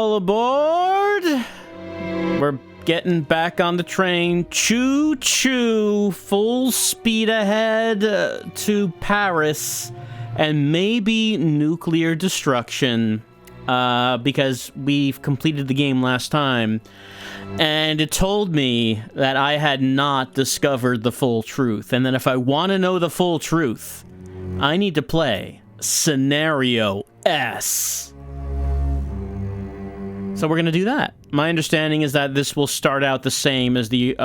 all aboard. We're getting back on the train. Choo-choo. Full speed ahead to Paris. And maybe nuclear destruction. Because we've completed the game last time. And it told me that I had not discovered the full truth. And that if I want to know the full truth, I need to play Scenario S. So we're gonna do that. My understanding is that this will start out the same as the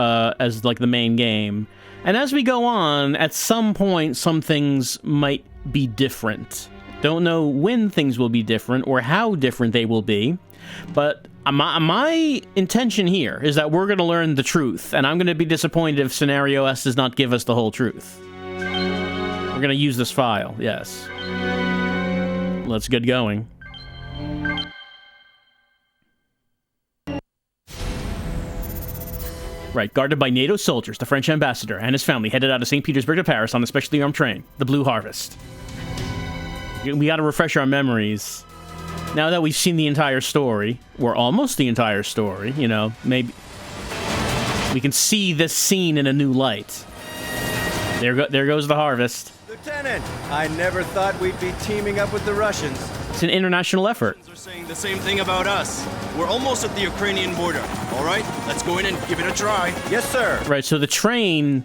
main game, and as we go on, at some point, some things might be different. Don't know when things will be different or how different they will be, but my intention here is that we're gonna learn the truth, and I'm gonna be disappointed if Scenario S does not give us the whole truth. We're gonna use this file, yes. Let's get going. Right, guarded by NATO soldiers, the French ambassador and his family headed out of St. Petersburg to Paris on the specially armed train, the Blue Harvest. We gotta refresh our memories. Now that we've seen the entire story, or almost the entire story, you know, maybe we can see this scene in a new light. There goes the Harvest. Lieutenant, I never thought we'd be teaming up with the Russians. It's an international effort. They're saying the same thing about us. We're almost at the Ukrainian border. All right, let's go in and give it a try. Yes, sir. Right, so the train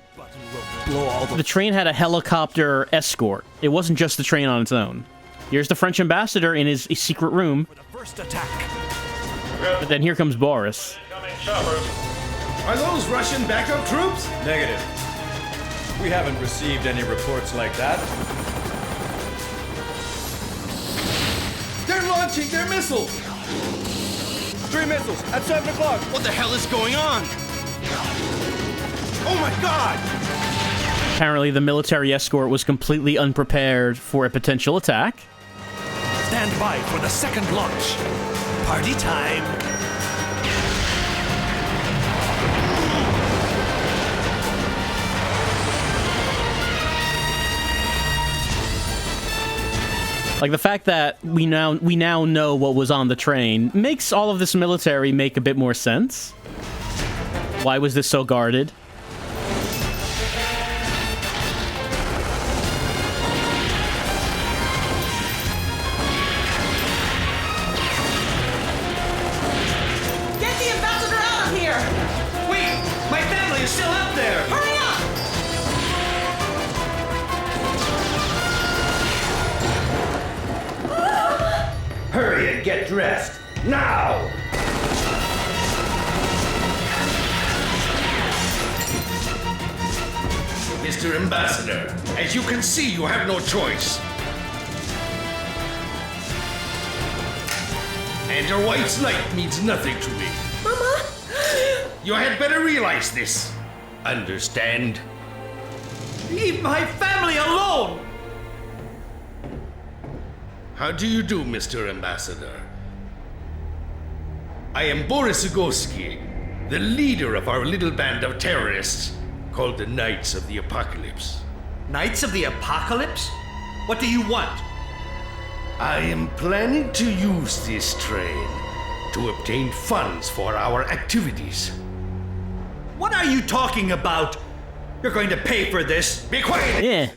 had a helicopter escort. It wasn't just the train on its own. Here's the French ambassador in his secret room. For the first attack. But then here comes Boris. Are those Russian backup troops? Negative. We haven't received any reports like that. They're launching their missiles! 3 missiles at 7 o'clock. What the hell is going on? Oh my God! Apparently the military escort was completely unprepared for a potential attack. Stand by for the second launch. Party time. Like, the fact that we now know what was on the train makes all of this military make a bit more sense. Why was this so guarded? Get the ambassador out of here! Wait! My family is still up there! Hurry up! Hurry and get dressed! Now! Mr. Ambassador, as you can see, you have no choice. And your wife's life means nothing to me. Mama! You had better realize this. Understand? Leave my family alone! How do you do, Mr. Ambassador? I am Boris Ugoski, the leader of our little band of terrorists called the Knights of the Apocalypse. Knights of the Apocalypse? What do you want? I am planning to use this train to obtain funds for our activities. What are you talking about? You're going to pay for this. Be quiet! Yeah.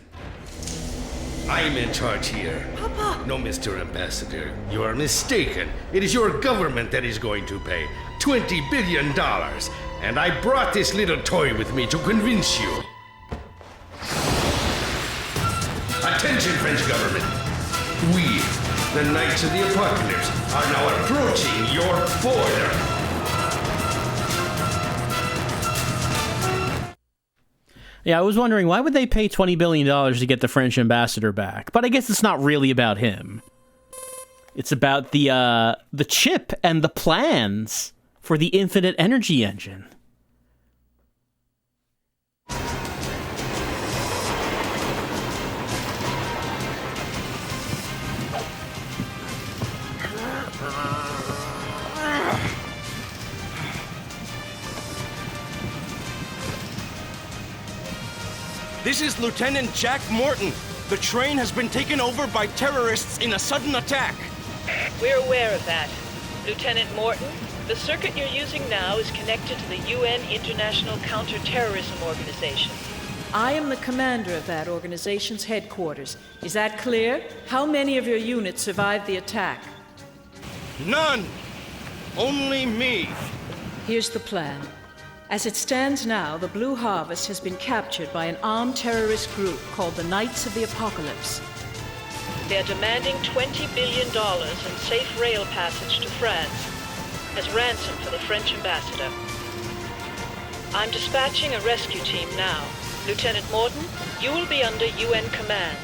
I'm in charge here. Papa! No, Mr. Ambassador, you are mistaken. It is your government that is going to pay $20 billion, and I brought this little toy with me to convince you. Attention, French government. We, the Knights of the Apocalypse, are now approaching your border. Yeah, I was wondering, why would they pay $20 billion to get the French ambassador back? But I guess it's not really about him. It's about the chip and the plans for the infinite energy engine. This is Lieutenant Jack Morton. The train has been taken over by terrorists in a sudden attack. We're aware of that. Lieutenant Morton, the circuit you're using now is connected to the UN International Counterterrorism Organization. I am the commander of that organization's headquarters. Is that clear? How many of your units survived the attack? None! Only me! Here's the plan. As it stands now, the Blue Harvest has been captured by an armed terrorist group called the Knights of the Apocalypse. They're demanding $20 billion in safe rail passage to France as ransom for the French ambassador. I'm dispatching a rescue team now. Lieutenant Morton, you will be under UN command.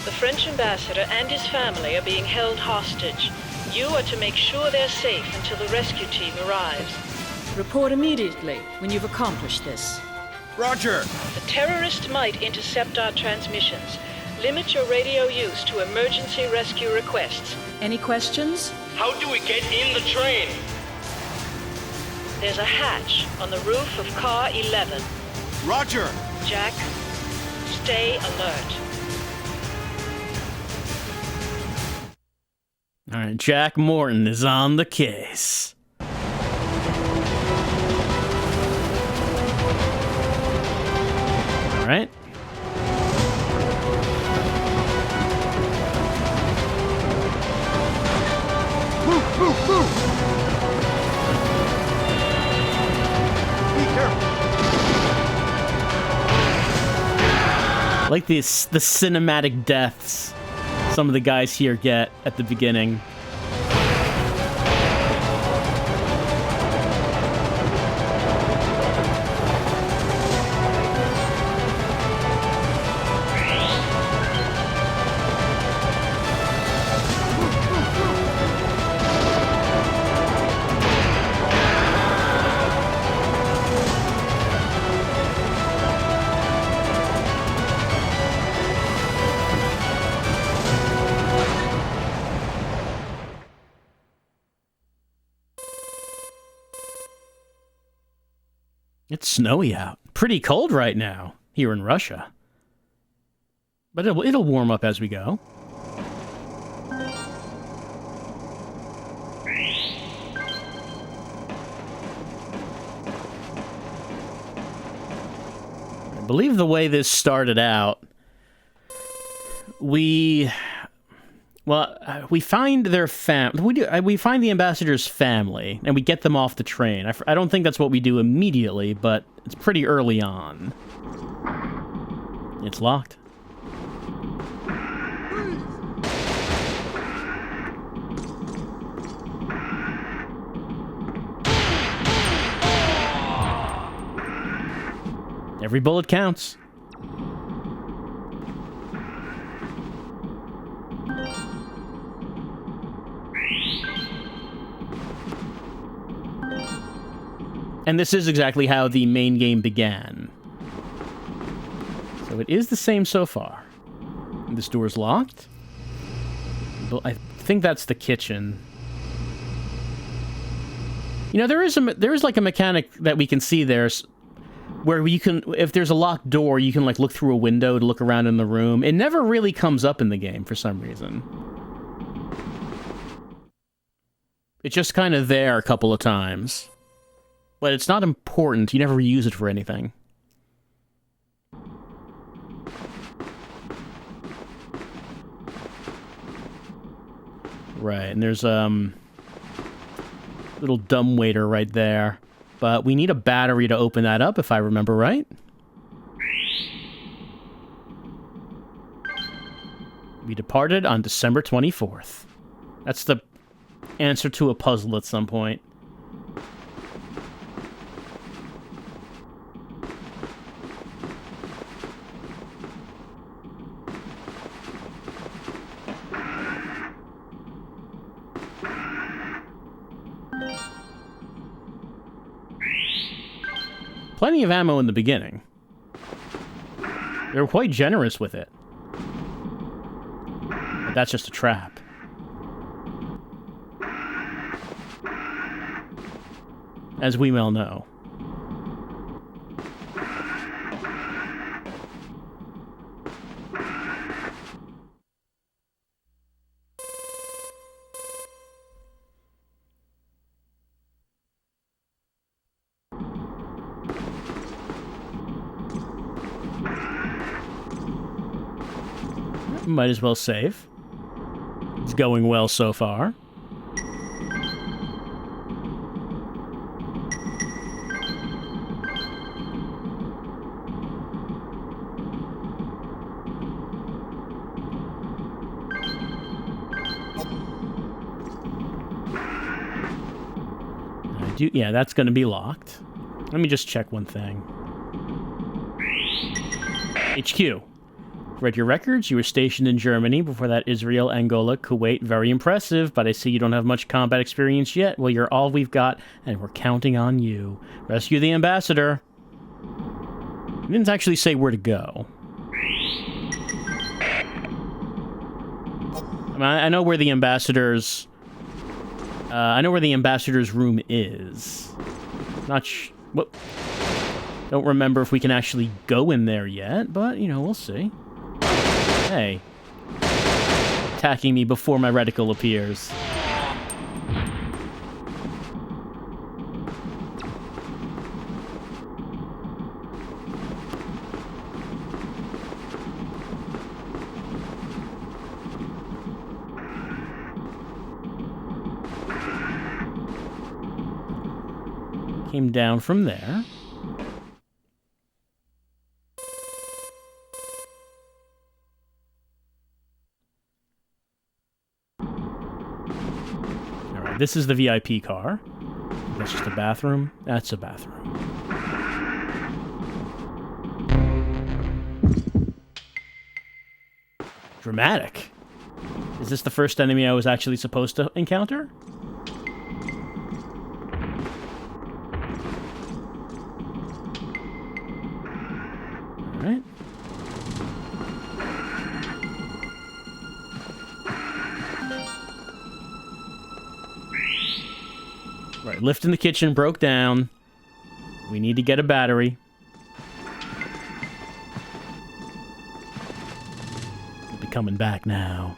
The French ambassador and his family are being held hostage. You are to make sure they're safe until the rescue team arrives. Report immediately when you've accomplished this. Roger! The terrorists might intercept our transmissions. Limit your radio use to emergency rescue requests. Any questions? How do we get in the train? There's a hatch on the roof of car 11. Roger! Jack, stay alert. All right, Jack Morton is on the case. All right. Move, move, move! Be careful! Like the cinematic deaths some of the guys here get at the beginning. It's snowy out. Pretty cold right now here in Russia. But it'll warm up as we go. I believe the way this started out, we find their we find the ambassador's family, and we get them off the train. I don't think that's what we do immediately, but it's pretty early on. It's locked. Every bullet counts. And this is exactly how the main game began. So it is the same so far. This door's locked. I think that's the kitchen. You know, there is like a mechanic that we can see there where you can, if there's a locked door, you can like look through a window to look around in the room. It never really comes up in the game for some reason. It's just kind of there a couple of times. But it's not important. You never use it for anything. Right, and there's little dumbwaiter right there. But we need a battery to open that up, if I remember right. We departed on December 24th. That's the answer to a puzzle at some point. Plenty of ammo in the beginning. They were quite generous with it. But that's just a trap. As we well know. Might as well save. It's going well so far. Yeah, that's going to be locked. Let me just check one thing. HQ. Read your records. You were stationed in Germany. Before that, Israel, Angola, Kuwait. Very impressive, but I see you don't have much combat experience yet. Well, you're all we've got, and we're counting on you. Rescue the ambassador. He didn't actually say where to go. I mean, I know where the ambassador's... I know where the ambassador's room is. What? Don't remember if we can actually go in there yet, but, you know, we'll see. Hey. Attacking me before my reticle appears. Came down from there. Alright, this is the VIP car. That's just a bathroom. That's a bathroom. Dramatic. Is this the first enemy I was actually supposed to encounter? Alright. Right, lift in the kitchen broke down. We need to get a battery. We'll be coming back now.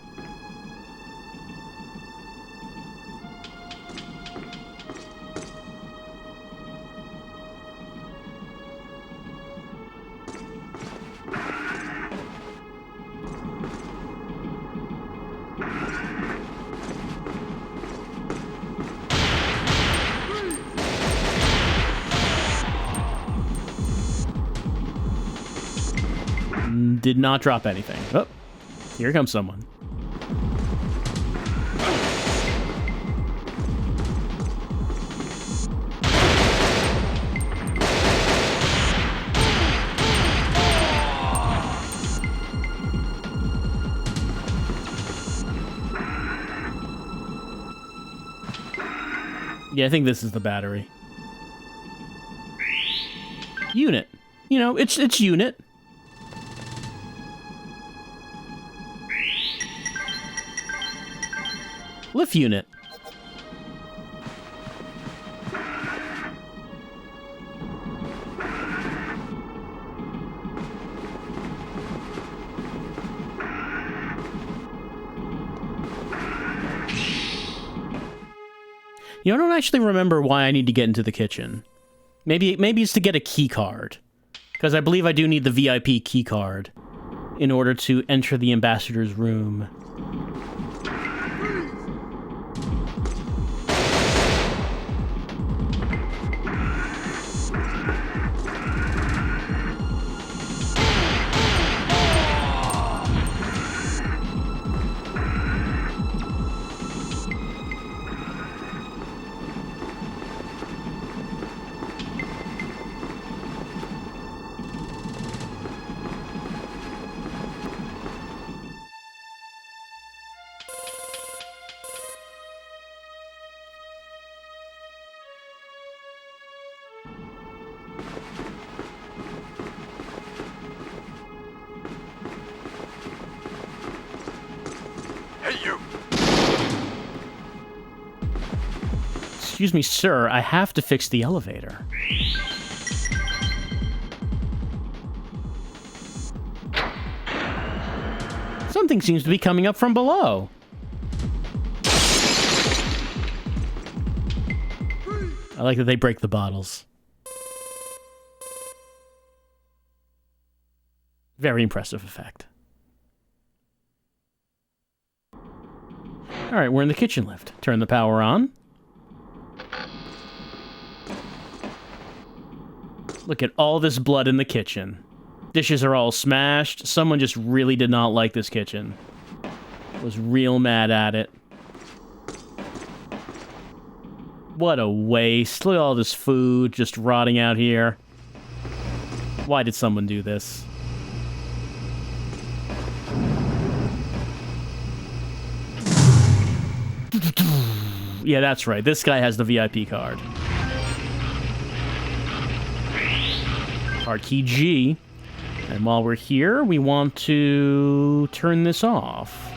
Did not drop anything. Oh, here comes someone. Yeah, I think this is the battery. Unit. You know, it's unit. Lift unit. You know, I don't actually remember why I need to get into the kitchen. Maybe it's to get a key card. Because I believe I do need the VIP key card in order to enter the ambassador's room. Excuse me, sir, I have to fix the elevator. Something seems to be coming up from below. I like that they break the bottles. Very impressive effect. Alright, we're in the kitchen lift. Turn the power on. Look at all this blood in the kitchen. Dishes are all smashed. Someone just really did not like this kitchen. Was real mad at it. What a waste. Look at all this food just rotting out here. Why did someone do this? Yeah, that's right. This guy has the VIP card. Card key G. And while we're here, we want to turn this off.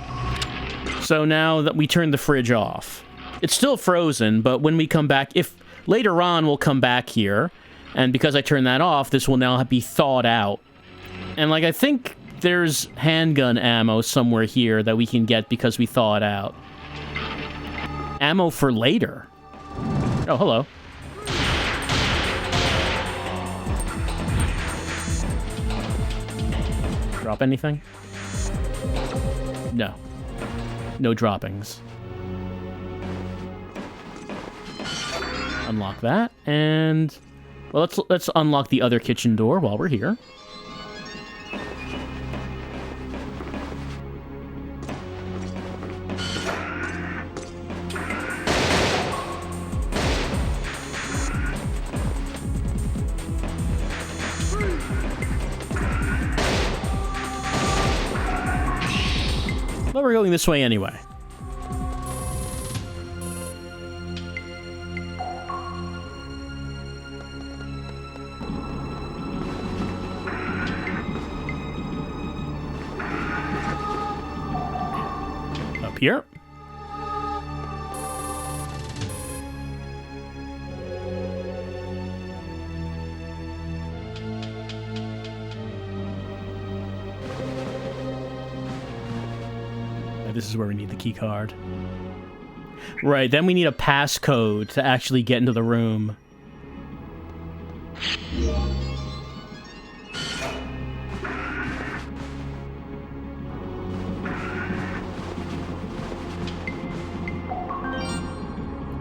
So now that we turned the fridge off, it's still frozen, but when we come back, if later on we'll come back here, and because I turned that off, this will now be thawed out. And like, I think there's handgun ammo somewhere here that we can get because we thaw it out. Ammo for later. Oh, hello. Drop anything? No. No droppings. Unlock that, and well, let's unlock the other kitchen door while we're here. But we're going this way anyway. Up here. This is where we need the key card. Right, then we need a passcode to actually get into the room.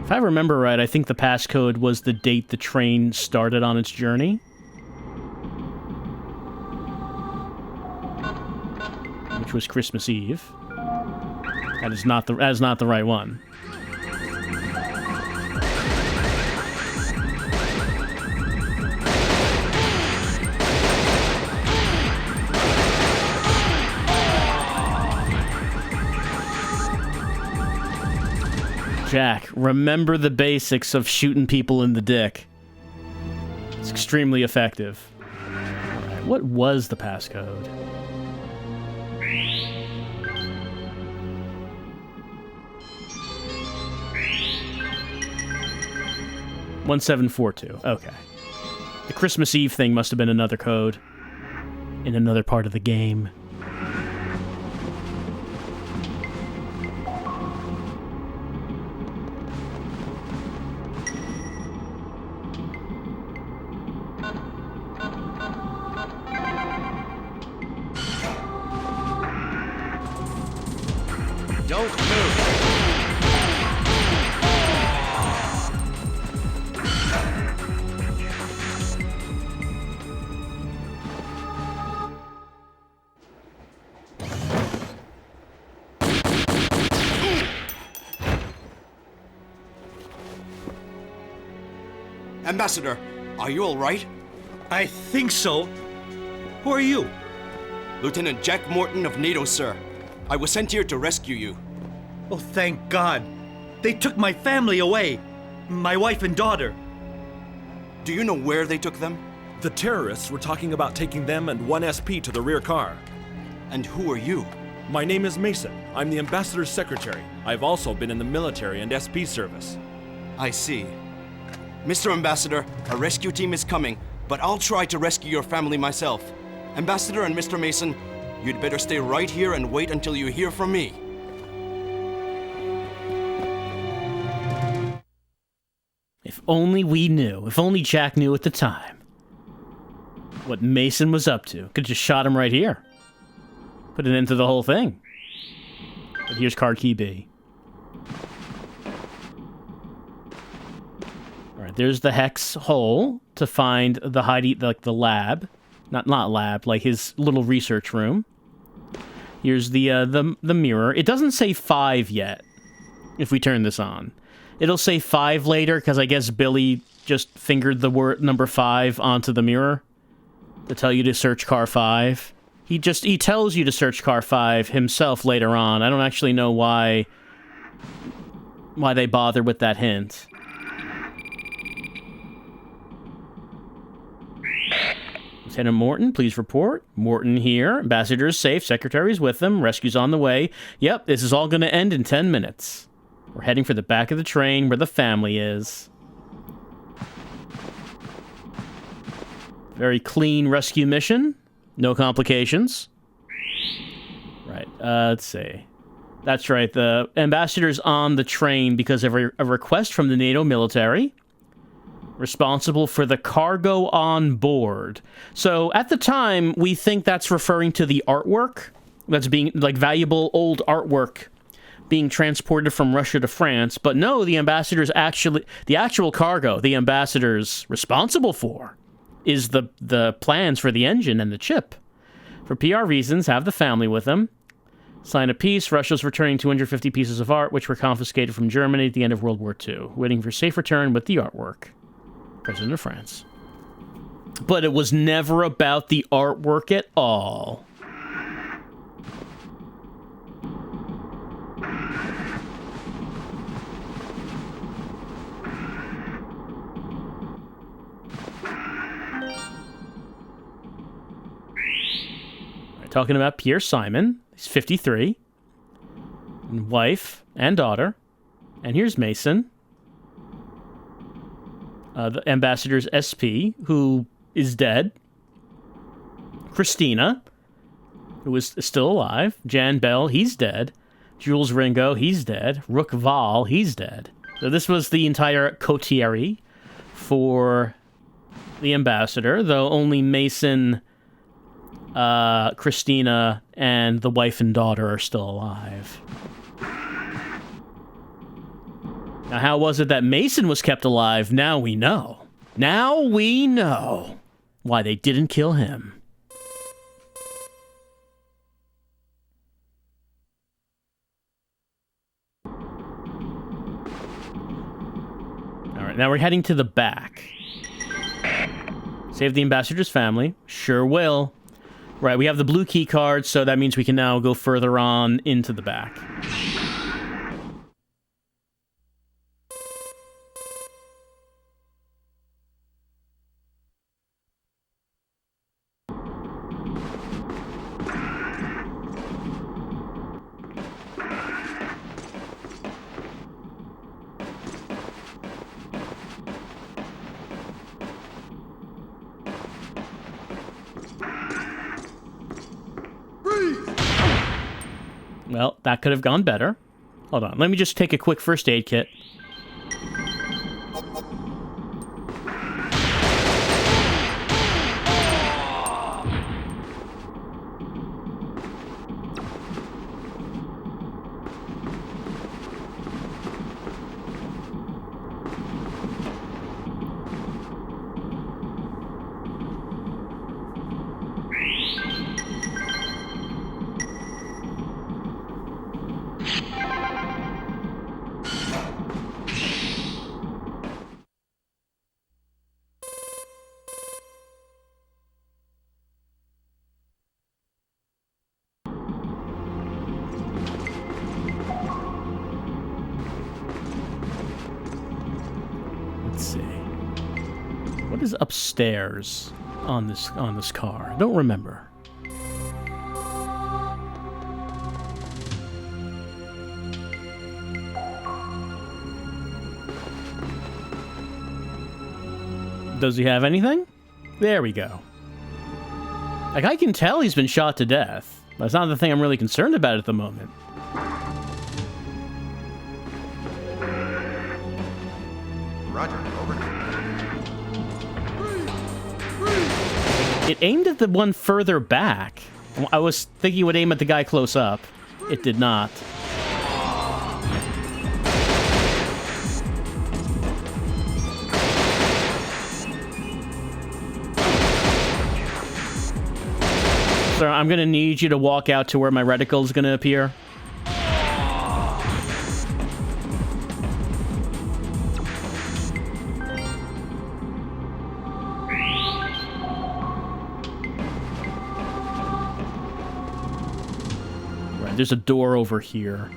If I remember right, I think the passcode was the date the train started on its journey. Which was Christmas Eve. That is not the right one. Jack, remember the basics of shooting people in the dick. It's extremely effective. Alright, what was the passcode? $1742. Okay. The Christmas Eve thing must have been another code in another part of the game. Don't move. Ambassador, are you all right? I think so. Who are you? Lieutenant Jack Morton of NATO, sir. I was sent here to rescue you. Oh, thank God. They took my family away. My wife and daughter. Do you know where they took them? The terrorists were talking about taking them and one SP to the rear car. And who are you? My name is Mason. I'm the ambassador's secretary. I've also been in the military and SP service. I see. Mr. Ambassador, a rescue team is coming, but I'll try to rescue your family myself. Ambassador and Mr. Mason, you'd better stay right here and wait until you hear from me. If only we knew. If only Jack knew at the time what Mason was up to. Could just shot him right here. Put an end to the whole thing. But here's card key B. Alright, there's the hex hole to find the the lab. Not lab, like his little research room. Here's the mirror. It doesn't say 5 yet, if we turn this on. It'll say 5 later, because I guess Billy just fingered the word number 5 onto the mirror to tell you to search car 5. He tells you to search car 5 himself later on. I don't actually know why they bother with that hint. Lieutenant Morton, please report. Morton here. Ambassador is safe. Secretary's with them. Rescue's on the way. Yep, this is all going to end in 10 minutes. We're heading for the back of the train where the family is. Very clean rescue mission. No complications. Right, let's see. That's right, the ambassador's on the train because of a request from the NATO military, responsible for the cargo on board. So, at the time, we think that's referring to the artwork that's being, like, valuable old artwork being transported from Russia to France. But no, the actual cargo the ambassador's responsible for is the plans for the engine and the chip. For PR reasons, have the family with them. Sign a peace. Russia's returning 250 pieces of art, which were confiscated from Germany at the end of World War II. Waiting for safe return with the artwork. President of France. But it was never about the artwork at all. Talking about Pierre Simon. He's 53. And wife and daughter. And here's Mason. The ambassador's SP, who is dead. Christina, who is still alive. Jan Bell, he's dead. Jules Ringo, he's dead. Rook Val, he's dead. So this was the entire coterie for the ambassador, though only Mason, Christina, and the wife and daughter are still alive. Now, how was it that Mason was kept alive? Now we know. Now we know why they didn't kill him. Alright, now we're heading to the back. Save the ambassador's family. Sure will. Right, we have the blue key card, so that means we can now go further on into the back. Well, that could have gone better. Hold on, let me just take a quick first aid kit. Is upstairs on this car? I don't remember. Does he have anything? There we go. Like, I can tell he's been shot to death. That's not the thing I'm really concerned about at the moment. Roger, over. It aimed at the one further back. I was thinking it would aim at the guy close up. It did not. So I'm gonna need you to walk out to where my reticle is gonna appear. Right, there's a door over here.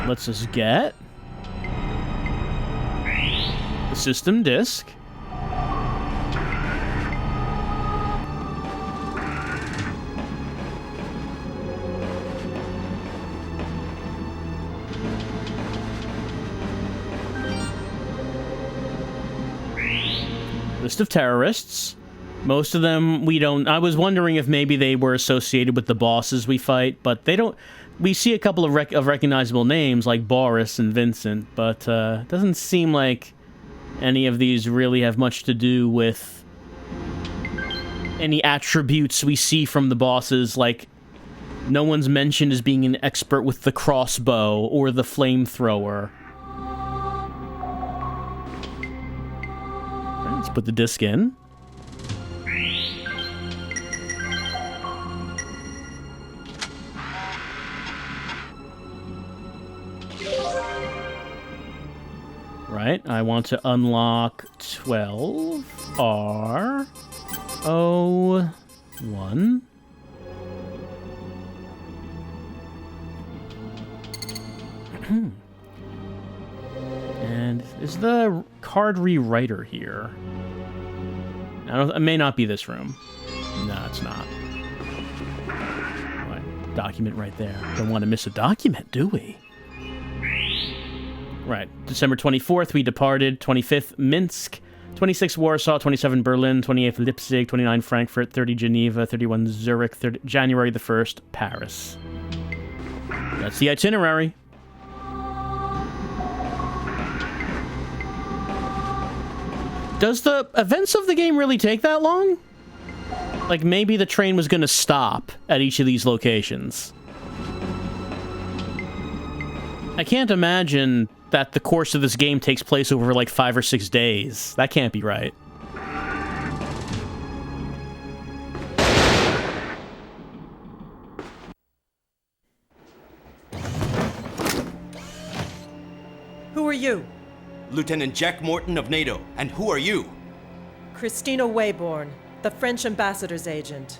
Let's just get the system disk. List of terrorists. Most of them we don't... I was wondering if maybe they were associated with the bosses we fight, but they don't... We see a couple of recognizable names, like Boris and Vincent, but it doesn't seem like any of these really have much to do with any attributes we see from the bosses, like no one's mentioned as being an expert with the crossbow or the flamethrower. Right, let's put the disc in. Right, I want to unlock 12R01. And is the card rewriter here? It may not be this room. No, it's not. Right, document right there. Don't want to miss a document, do we? Right. December 24th, we departed. 25th, Minsk. 26th, Warsaw. 27th, Berlin. 28th, Leipzig. 29th, Frankfurt. 30, Geneva. 31, Zurich. 30, January the 1st, Paris. That's the itinerary. Does the events of the game really take that long? Like, maybe the train was going to stop at each of these locations. I can't imagine that the course of this game takes place over like 5 or 6 days. That can't be right. Who are you? Lieutenant Jack Morton of NATO. And who are you? Christina Wayborn, the French ambassador's agent.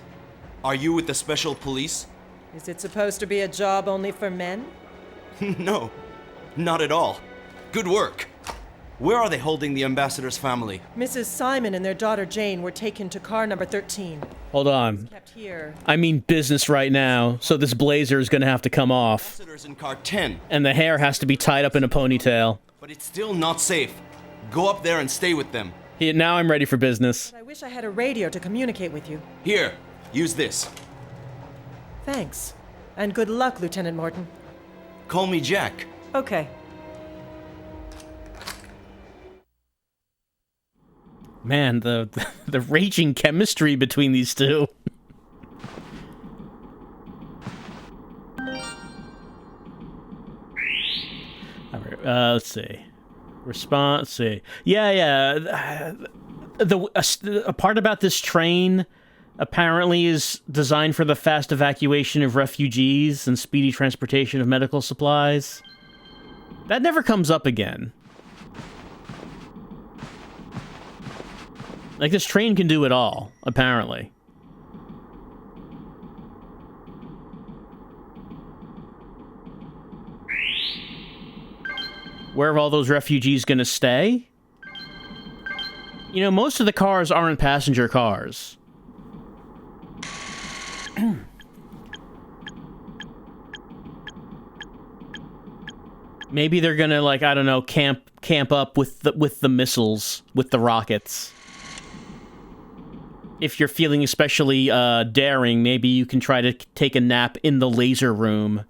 Are you with the special police? Is it supposed to be a job only for men? No, not at all. Good work. Where are they holding the ambassador's family? Mrs. Simon and their daughter Jane were taken to car number 13. Hold on. Kept here. I mean business right now, so this blazer is gonna have to come off. Ambassador's in car 10. And the hair has to be tied up in a ponytail. But it's still not safe. Go up there and stay with them. Now I'm ready for business. I wish I had a radio to communicate with you. Here, use this. Thanks. And good luck, Lieutenant Morton. Call me Jack. Okay. Man, the raging chemistry between these two. Let's see. Response. Let's see. Yeah. A part about this train apparently is designed for the fast evacuation of refugees and speedy transportation of medical supplies. That never comes up again. Like, this train can do it all, apparently. Where are all those refugees gonna stay? You know, most of the cars aren't passenger cars. Maybe they're gonna, like, I don't know, camp up with the missiles, with the rockets. If you're feeling especially daring, maybe you can try to take a nap in the laser room.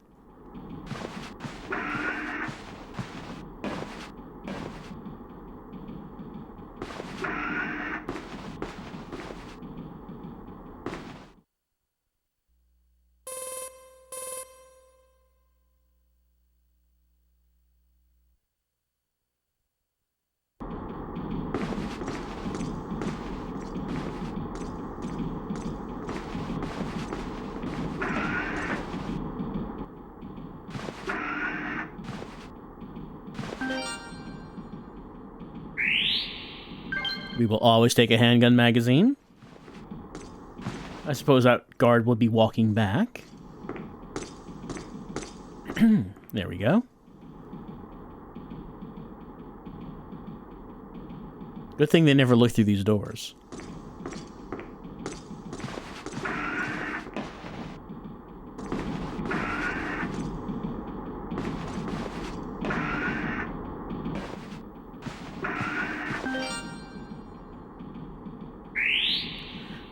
We will always take a handgun magazine. I suppose that guard will be walking back. There we go. Good thing they never looked through these doors.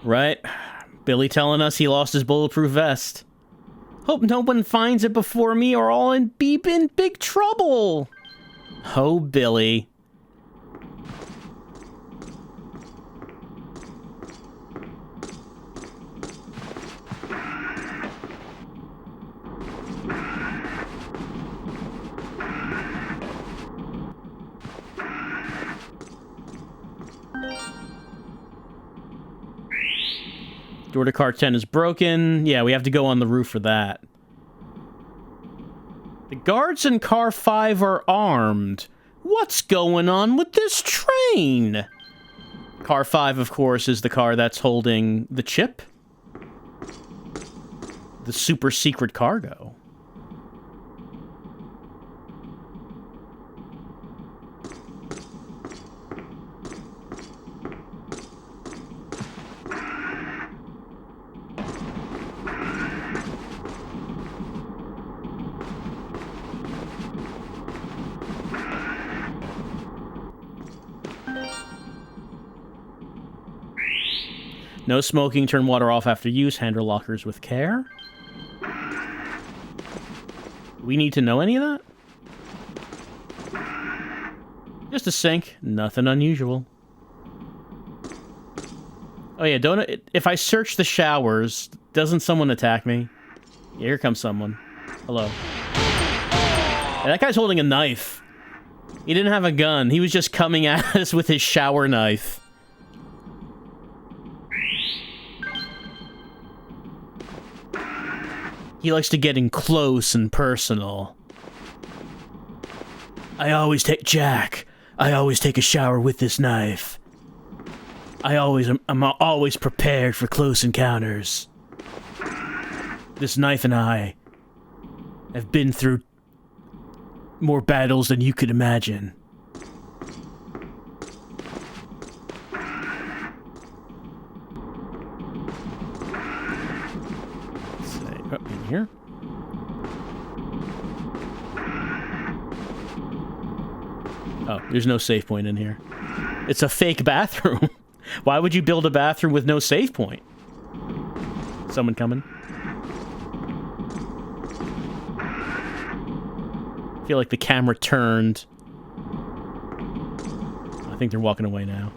Right. Billy telling us he lost his bulletproof vest. Hope no one finds it before me or I'll be in big trouble. Oh, Billy. Door to car 10 is broken. Yeah, we have to go on the roof for that. The guards in car 5 are armed. What's going on with this train? Car 5, of course, is the car that's holding the chip. The super secret cargo. No smoking, turn water off after use, handle lockers with care. We need to know any of that? Just a sink, nothing unusual. Oh yeah, if I search the showers, doesn't someone attack me? Yeah, here comes someone. Hello. Yeah, that guy's holding a knife. He didn't have a gun, he was just coming at us with his shower knife. He likes to get in close and personal. I always take a shower with this knife. I'm always prepared for close encounters. This knife and I have been through more battles than you could imagine. In here. Oh, there's no save point in here. It's a fake bathroom. Why would you build a bathroom with no save point? Someone coming? I feel like the camera turned. I think they're walking away now.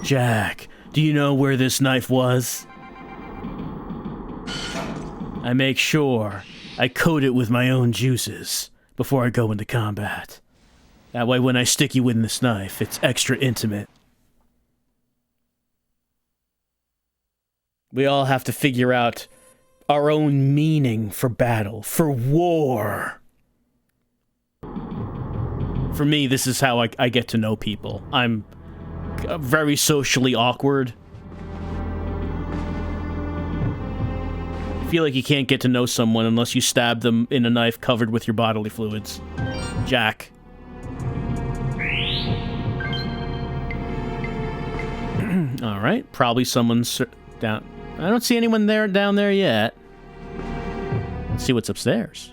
Jack, do you know where this knife was? I make sure I coat it with my own juices before I go into combat. That way when I stick you with this knife, it's extra intimate. We all have to figure out our own meaning for battle, for war. For me, this is how I get to know people. I'm very socially awkward. I feel like you can't get to know someone unless you stab them in a knife covered with your bodily fluids. Jack. Alright, probably someone's down. I don't see anyone down there yet. Let's see what's upstairs.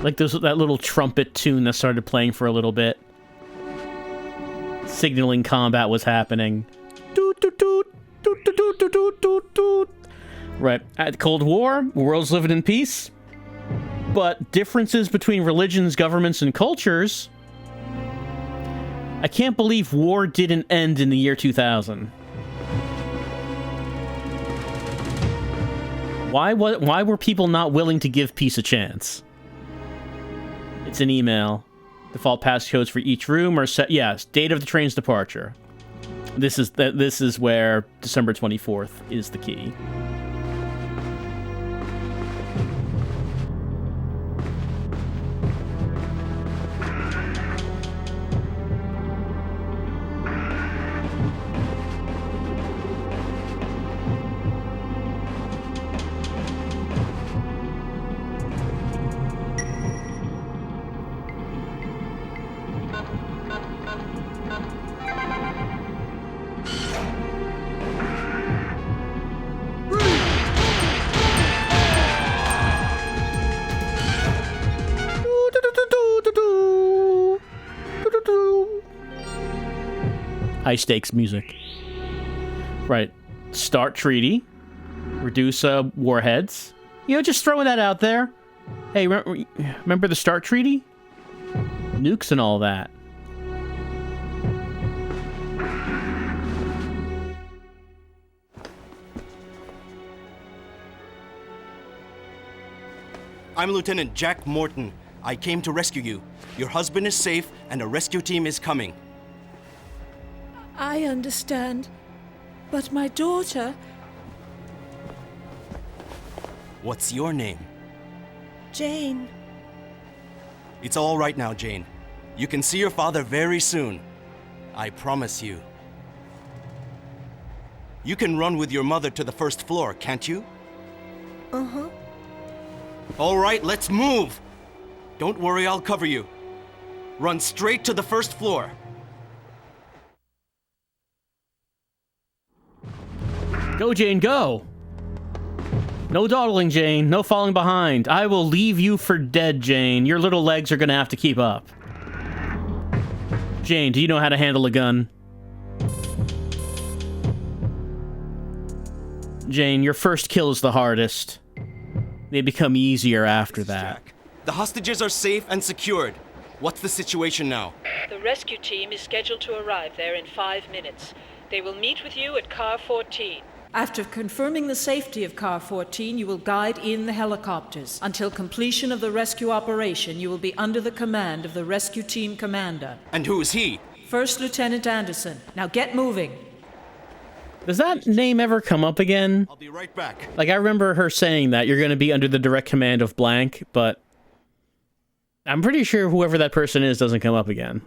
Like that little trumpet tune that started playing for a little bit. Signaling combat was happening. Doot, doot, doot, doot, doot, doot, doot, doot, doot. Right. At the Cold War, the world's living in peace. But differences between religions, governments, and cultures I can't believe war didn't end in the year 2000. Why were people not willing to give peace a chance? It's an email. Default passcodes for each room are set. Yes, date of the train's departure. This is where December 24th is the key. High stakes music. Right. Start treaty. Reduce warheads. You know, just throwing that out there. Hey, remember the START treaty? Nukes and all that. I'm Lieutenant Jack Morton. I came to rescue you. Your husband is safe, and a rescue team is coming. I understand. But my daughter... What's your name? Jane. It's all right now, Jane. You can see your father very soon. I promise you. You can run with your mother to the first floor, can't you? Uh-huh. All right, let's move! Don't worry, I'll cover you. Run straight to the first floor. Go, Jane, go! No dawdling, Jane. No falling behind. I will leave you for dead, Jane. Your little legs are gonna have to keep up. Jane, do you know how to handle a gun? Jane, your first kill is the hardest. They become easier after that. Jack. The hostages are safe and secured. What's the situation now? The rescue team is scheduled to arrive there in 5 minutes. They will meet with you at Car 14. After confirming the safety of Car 14, you will guide in the helicopters. Until completion of the rescue operation, you will be under the command of the rescue team commander. And who is he? First Lieutenant Anderson. Now get moving. Does that name ever come up again? I'll be right back. Like, I remember her saying that you're going to be under the direct command of blank, but I'm pretty sure whoever that person is doesn't come up again.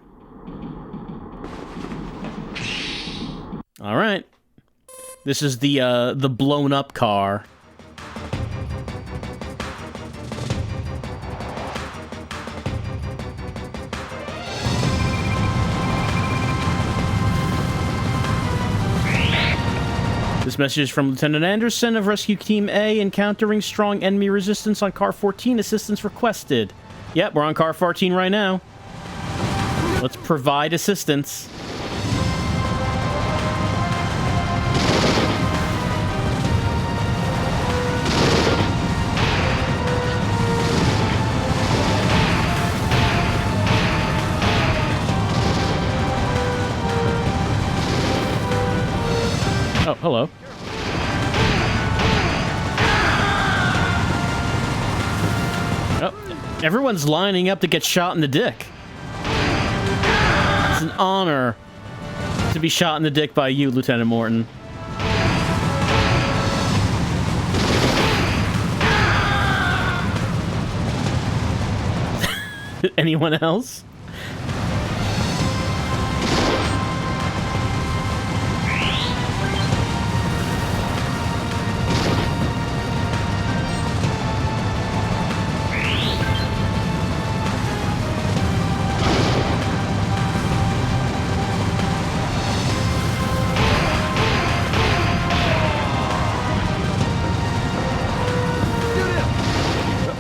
All right. This is the blown up car. This message is from Lieutenant Anderson of Rescue Team A. Encountering strong enemy resistance on Car 14. Assistance requested. Yep, we're on Car 14 right now. Let's provide assistance. Oh, hello. Oh, everyone's lining up to get shot in the dick. It's an honor to be shot in the dick by you, Lieutenant Morton. Anyone else?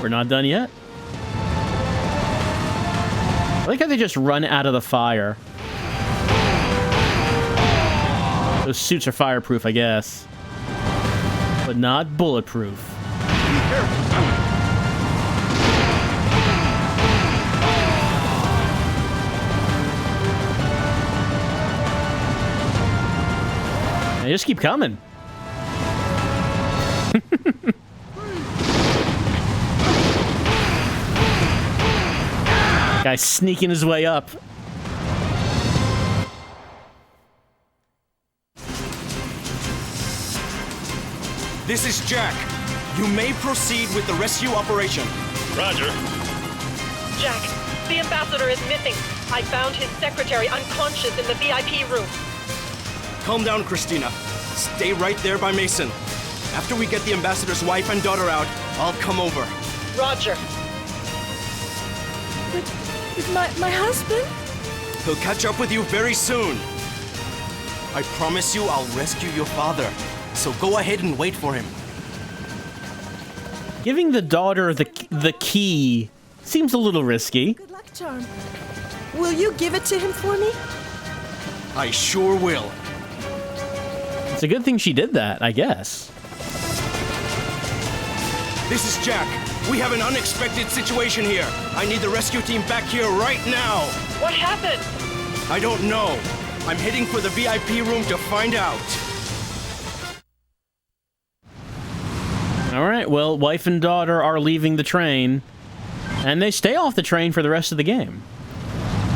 We're not done yet. I like how they just run out of the fire. Those suits are fireproof, I guess. But not bulletproof. They just keep coming. Guy's sneaking his way up. This is Jack. You may proceed with the rescue operation. Roger. Jack, the ambassador is missing. I found his secretary unconscious in the VIP room. Calm down, Christina. Stay right there by Mason. After we get the ambassador's wife and daughter out, I'll come over. Roger. But my husband? He'll catch up with you very soon. I promise you I'll rescue your father. So go ahead and wait for him. Giving the daughter the key seems a little risky. Good luck charm. Will you give it to him for me? I sure will. It's a good thing she did that, I guess. This is Jack. We have an unexpected situation here. I need the rescue team back here right now. What happened? I don't know. I'm heading for the VIP room to find out. All right, well, wife and daughter are leaving the train, and they stay off the train for the rest of the game.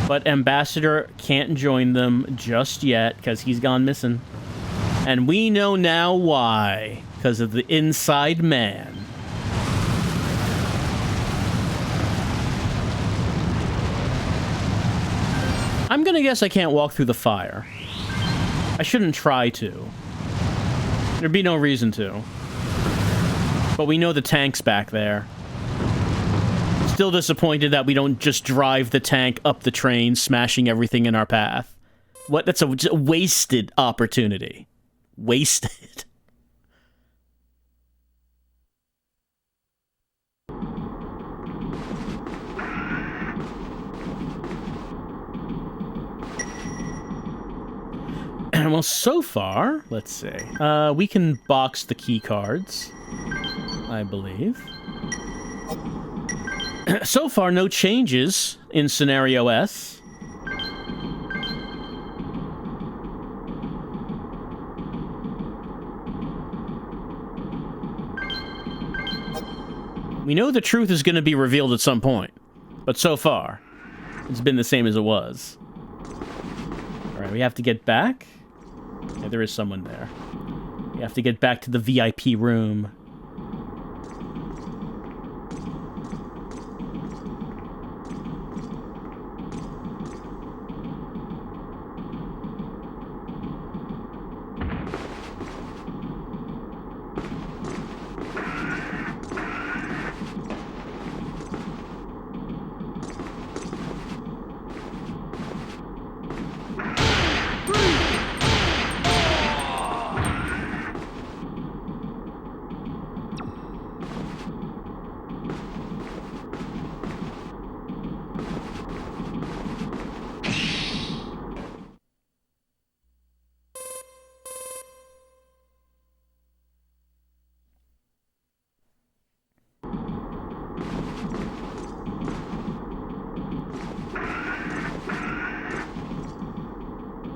But Ambassador can't join them just yet because he's gone missing. And we know now why. Because of the inside man. I'm gonna guess I can't walk through the fire. I shouldn't try to. There'd be no reason to. But we know the tank's back there. Still disappointed that we don't just drive the tank up the train, smashing everything in our path. What? That's a wasted opportunity. Wasted. Well, so far, let's see. We can box the key cards, I believe. So far, no changes in Scenario S. We know the truth is going to be revealed at some point, but so far, it's been the same as it was. Alright, we have to get back. Yeah, there is someone there. We have to get back to the VIP room.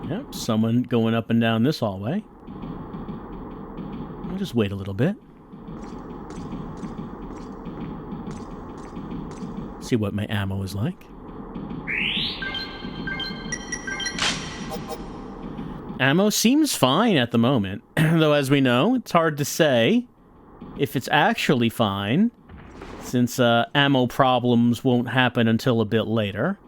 Yep, someone going up and down this hallway. We'll just wait a little bit. See what my ammo is like. Ammo seems fine at the moment, though as we know, it's hard to say if it's actually fine, since ammo problems won't happen until a bit later.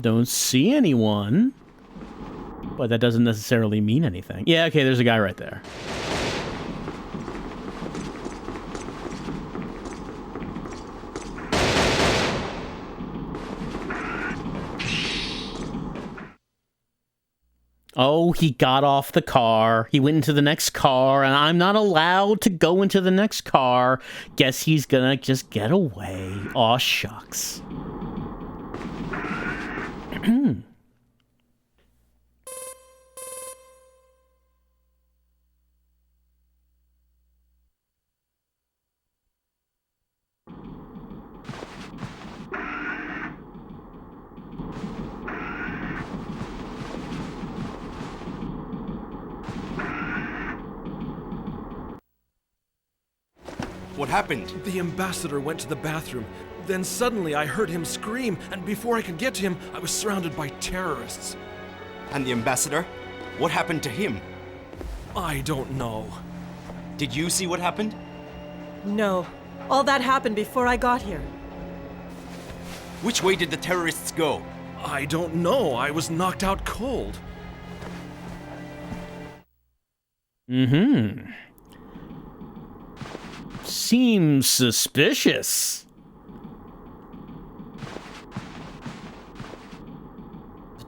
Don't see anyone. But that doesn't necessarily mean anything. Yeah, okay, there's a guy right there. Oh, he got off the car. He went into the next car, and I'm not allowed to go into the next car. Guess he's gonna just get away. Aw, shucks. What happened? The ambassador went to the bathroom. Then suddenly I heard him scream, and before I could get to him, I was surrounded by terrorists. And the ambassador? What happened to him? I don't know. Did you see what happened? No. All that happened before I got here. Which way did the terrorists go? I don't know. I was knocked out cold. Mm-hmm. Seems suspicious.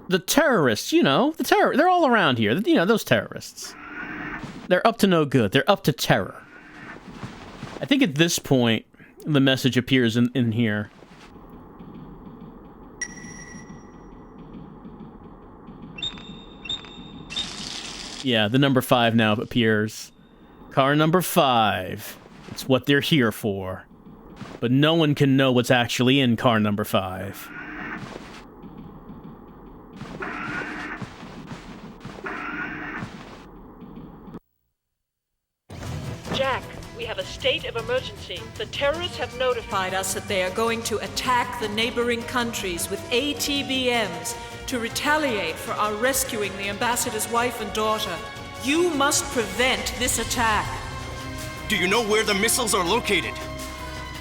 The terrorists, you know, they're all around here. You know, those terrorists. They're up to no good. They're up to terror. I think at this point, the message appears in here. Yeah, the number 5 now appears. Car number 5. It's what they're here for. But no one can know what's actually in car number 5. Jack, we have a state of emergency. The terrorists have notified us That they are going to attack the neighboring countries with ATBMs to retaliate for our rescuing the ambassador's wife and daughter. You must prevent this attack. Do you know where the missiles are located?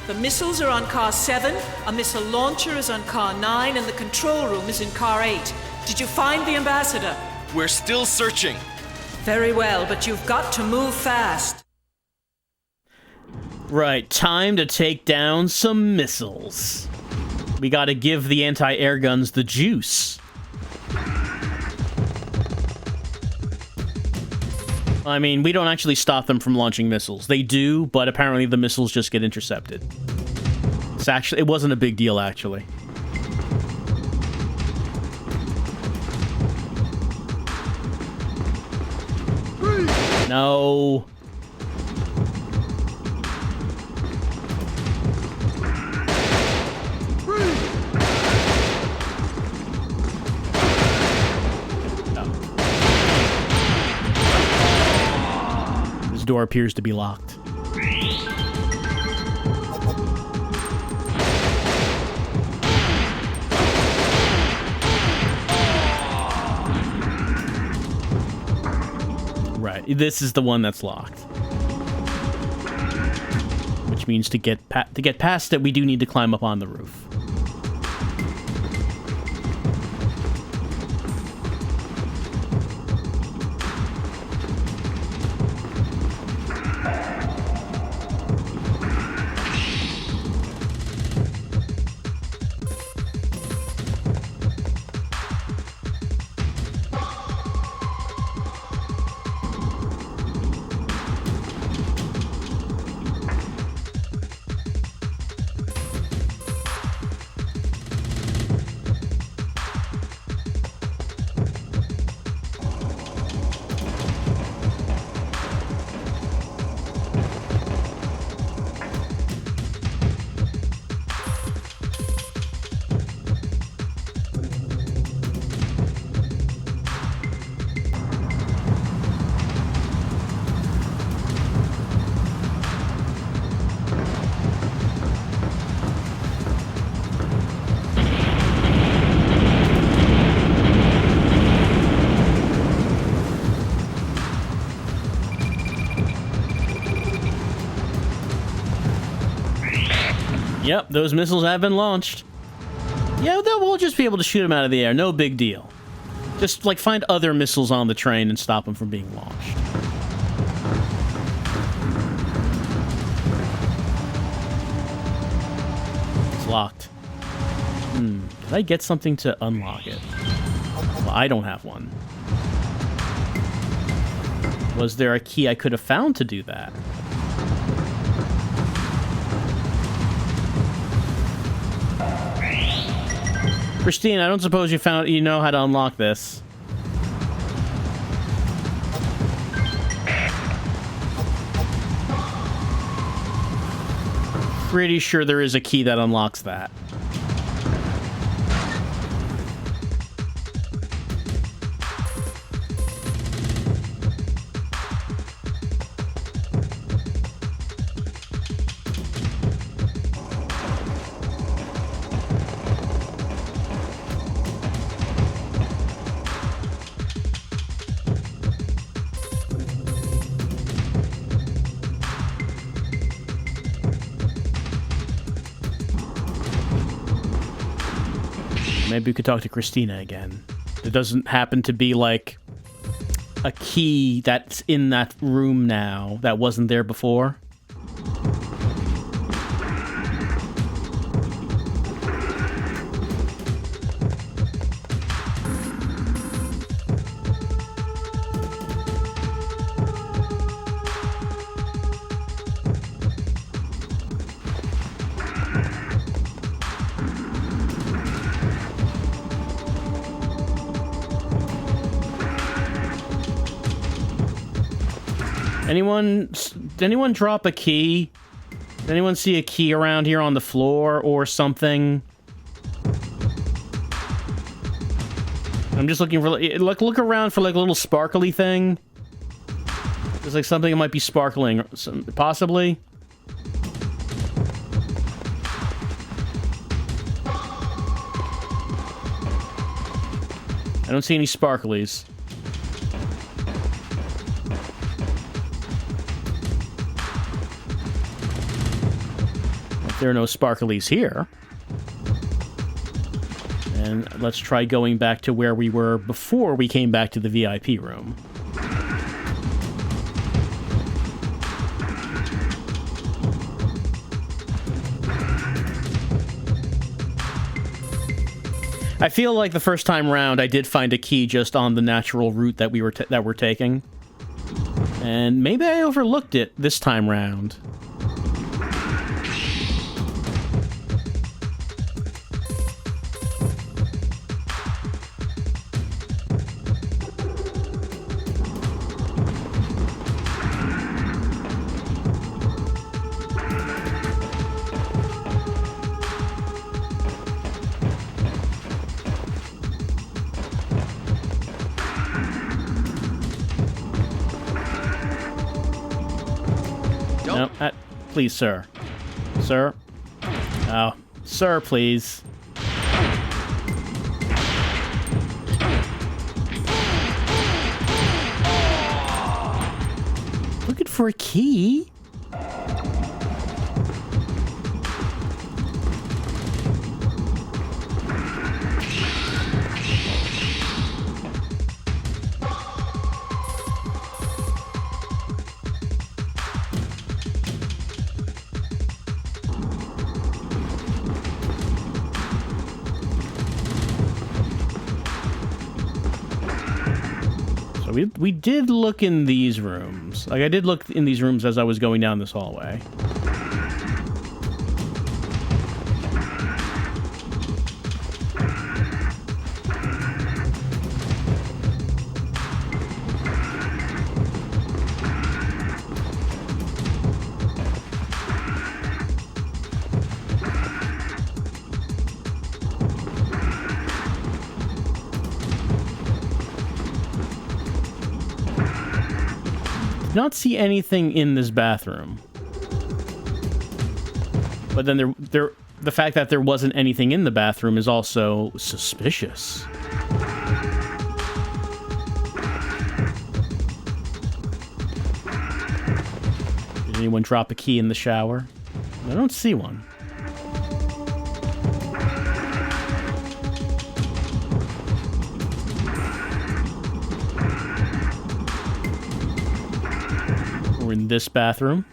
The missiles are on car 7, a missile launcher is on car 9, and the control room is in car 8. Did you find the ambassador? We're still searching. Very well, but you've got to move fast. Right, time to take down some missiles. We gotta give the anti-air guns the juice. I mean, we don't actually stop them from launching missiles. They do, but apparently the missiles just get intercepted. It wasn't a big deal, actually. No. This door appears to be locked. Right, this is the one that's locked. Which means to get past it, we do need to climb up on the roof. Yep, those missiles have been launched. Yeah, we'll just be able to shoot them out of the air. No big deal. Just, like, find other missiles on the train and stop them from being launched. It's locked. Did I get something to unlock it? Well, I don't have one. Was there a key I could have found to do that? Christine, I don't suppose you know how to unlock this. Pretty sure there is a key that unlocks that. Maybe we could talk to Christina again. There doesn't happen to be, like, a key that's in that room now that wasn't there before. Did anyone drop a key? Did anyone see a key around here on the floor or something? I'm just looking for, look around for like a little sparkly thing. There's like something that might be sparkling, possibly. I don't see any sparklies. There are no sparklies here. And let's try going back to where we were before we came back to the VIP room. I feel like the first time round I did find a key just on the natural route that we're taking. And maybe I overlooked it this time round. No, please, sir. Sir? Oh, sir, please. Looking for a key? We did look in these rooms. Like, I did look in these rooms as I was going down this hallway. Not see anything in this bathroom. But then the fact that there wasn't anything in the bathroom is also suspicious. Did anyone drop a key in the shower? I don't see one. We're in this bathroom.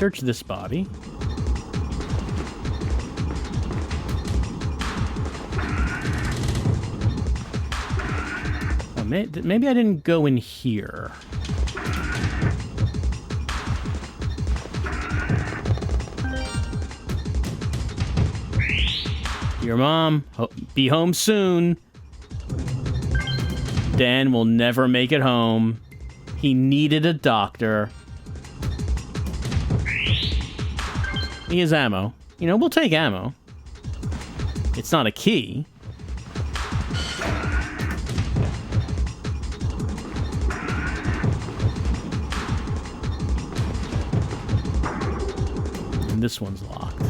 search this body. Oh, maybe I didn't go in here. Your mom, be home soon. Dan will never make it home. He needed a doctor. He has ammo. You know, we'll take ammo. It's not a key. And this one's locked.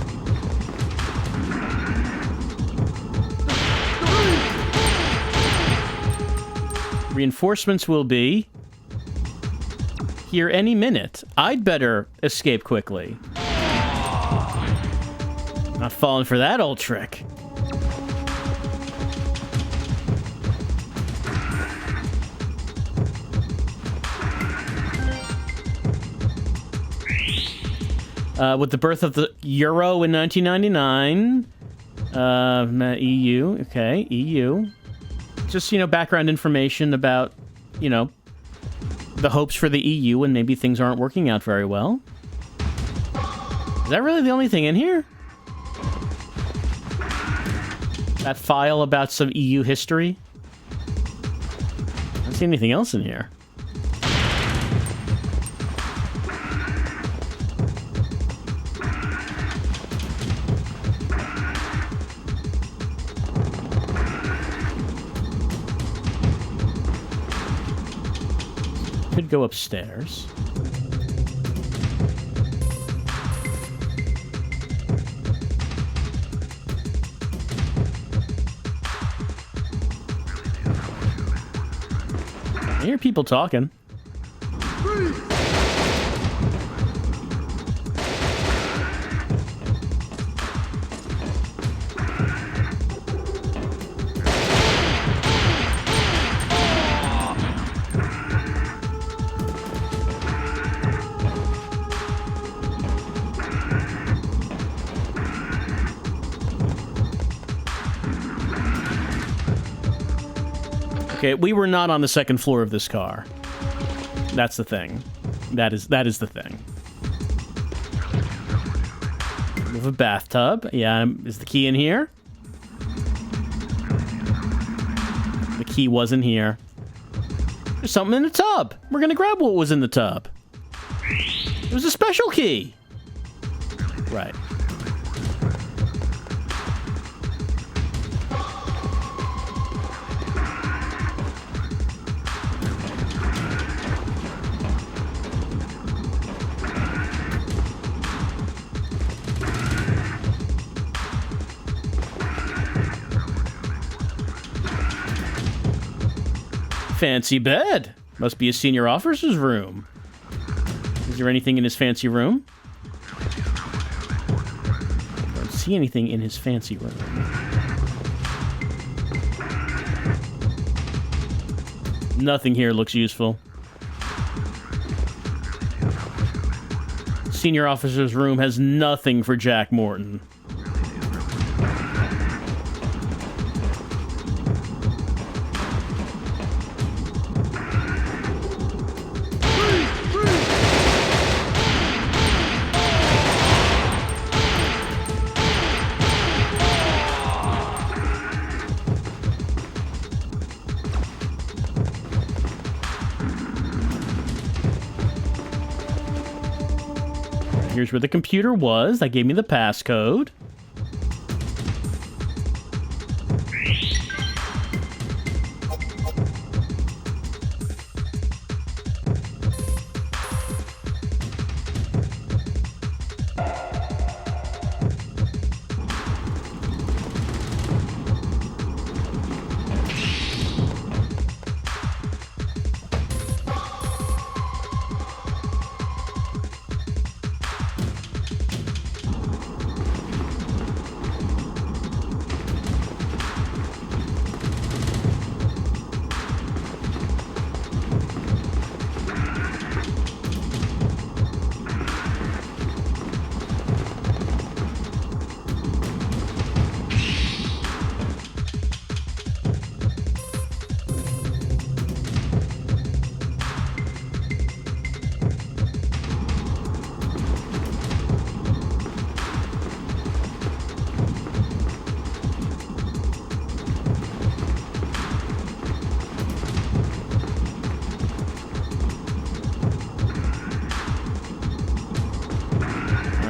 Reinforcements will be here any minute. I'd better escape quickly. Not falling for that old trick. With the birth of the euro in 1999, EU, okay, EU. Just, you know, background information about, you know, the hopes for the EU and maybe things aren't working out very well. Is that really the only thing in here? That file about some EU history? I don't see anything else in here. Could go upstairs. I hear people talking. Okay, we were not on the second floor of this car. That's the thing. That is the thing. We have a bathtub. Yeah, is the key in here? The key wasn't here. There's something in the tub. We're gonna grab what was in the tub. It was a special key. Right. Fancy bed. Must be a senior officer's room. Is there anything in his fancy room? I don't see anything in his fancy room. Nothing here looks useful. Senior officer's room has nothing for Jack Morton. Here's where the computer was. That gave me the passcode.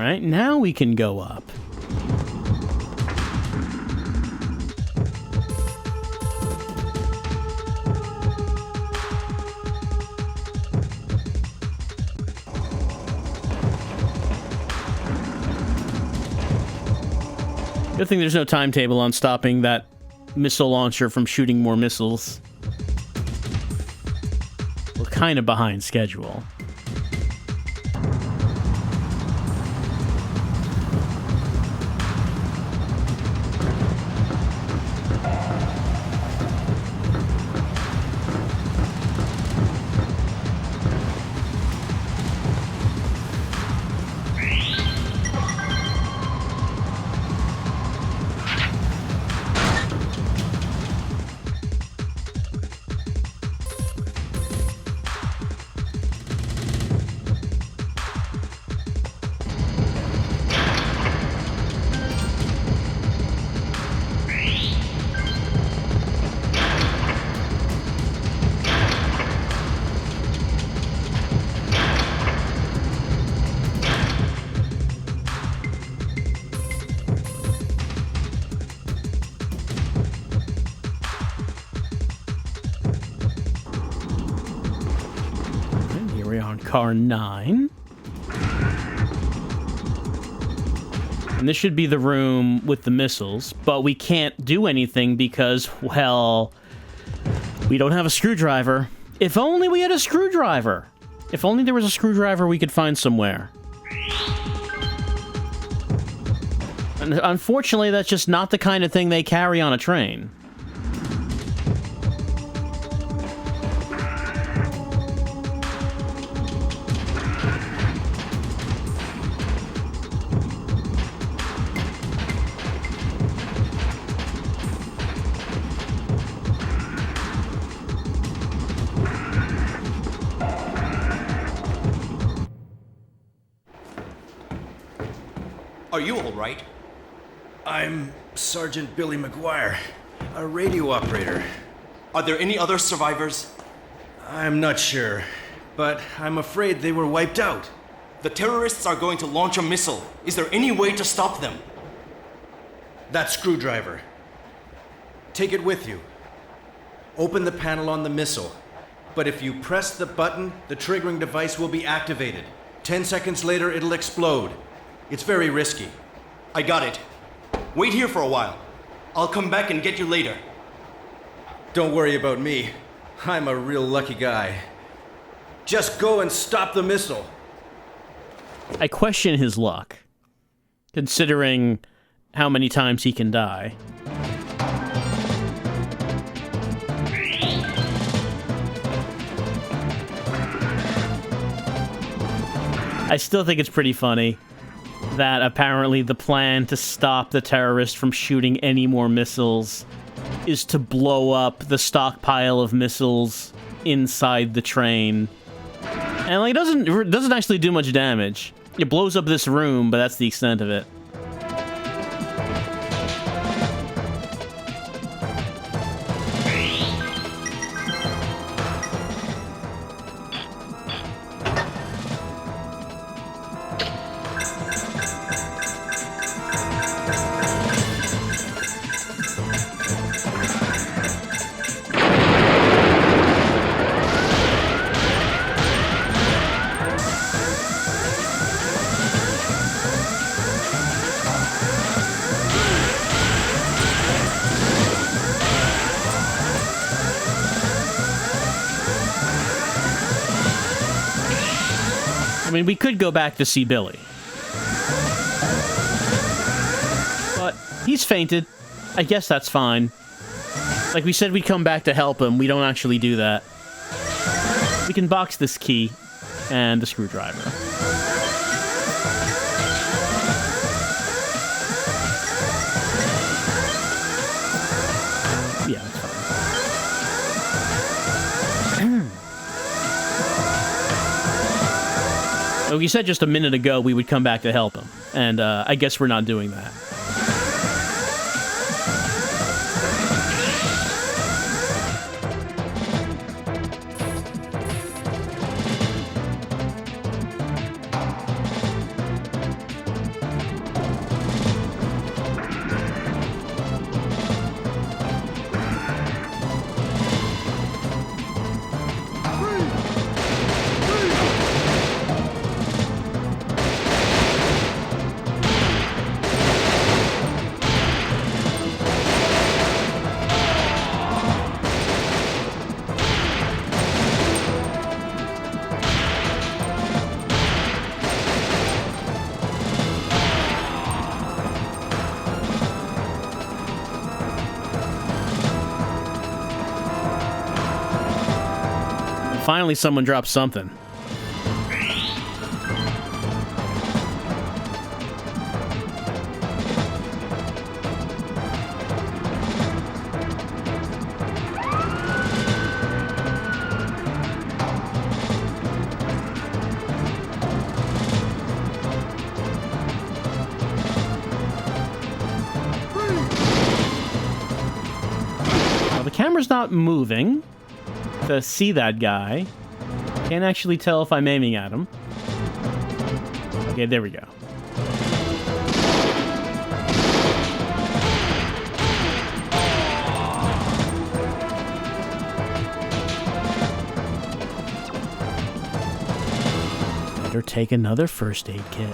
Alright, now we can go up. Good thing there's no timetable on stopping that missile launcher from shooting more missiles. We're kind of behind schedule. Car 9. And this should be the room with the missiles, but we can't do anything because, well, we don't have a screwdriver. If only we had a screwdriver. If only there was a screwdriver we could find somewhere. And unfortunately, that's just not the kind of thing they carry on a train. Are you all right? I'm Sergeant Billy McGuire, a radio operator. Are there any other survivors? I'm not sure, but I'm afraid they were wiped out. The terrorists are going to launch a missile. Is there any way to stop them? That screwdriver. Take it with you. Open the panel on the missile. But if you press the button, the triggering device will be activated. 10 seconds later, it'll explode. It's very risky. I got it. Wait here for a while. I'll come back and get you later. Don't worry about me. I'm a real lucky guy. Just go and stop the missile. I question his luck, considering how many times he can die. I still think it's pretty funny that apparently the plan to stop the terrorists from shooting any more missiles is to blow up the stockpile of missiles inside the train. And like it doesn't actually do much damage. It blows up this room, but that's the extent of it. I mean, we could go back to see Billy. But he's fainted. I guess that's fine. Like we said, we'd come back to help him. We don't actually do that. We can box this key and the screwdriver. Yeah, that's fine. Like you said just a minute ago, we would come back to help him. And I guess we're not doing that. Finally, someone dropped something. Well, the camera's not moving to see that guy. Can't actually tell if I'm aiming at him. Okay, there we go. Better take another first aid kit.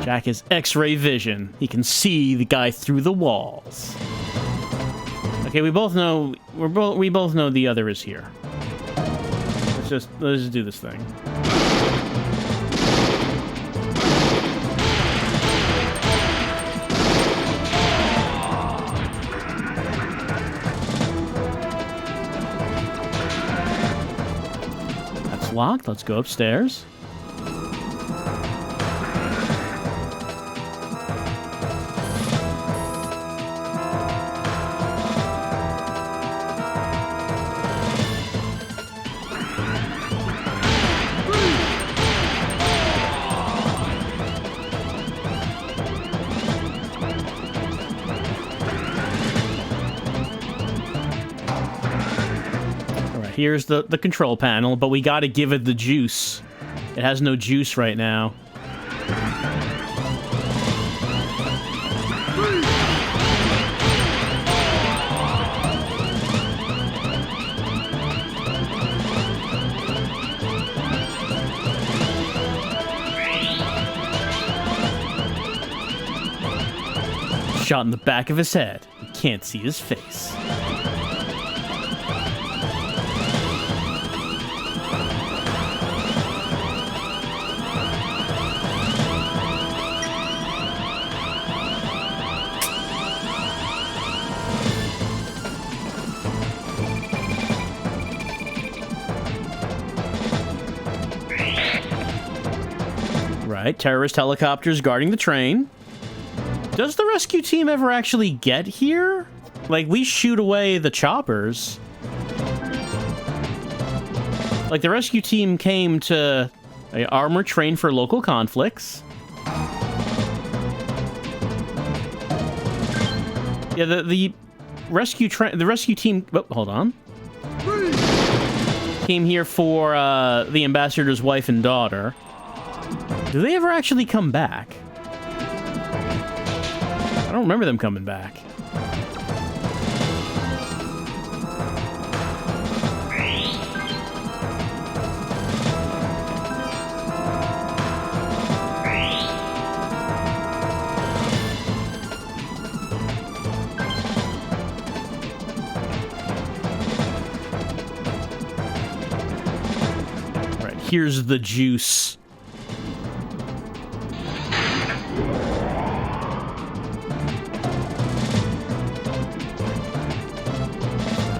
Jack has X-ray vision. He can see the guy through the walls. Okay, we both know we both know the other is here. Let's just do this thing. That's locked. Let's go upstairs. Here's the control panel, but we gotta give it the juice. It has no juice right now. Shot in the back of his head. You can't see his face. Right, terrorist helicopters guarding the train. Does the rescue team ever actually get here? Like, we shoot away the choppers. Like, the rescue team came to an armored train for local conflicts. Yeah, the rescue team... Oh, hold on. Came here for the ambassador's wife and daughter. Do they ever actually come back? I don't remember them coming back. All right, here's the juice.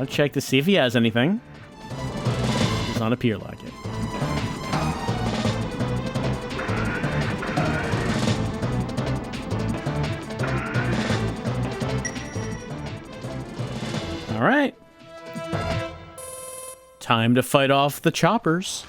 Check to see if he has anything. Does not appear like it. All right. Time to fight off the choppers.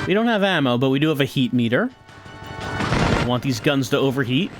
We don't have ammo, but we do have a heat meter. I want these guns to overheat.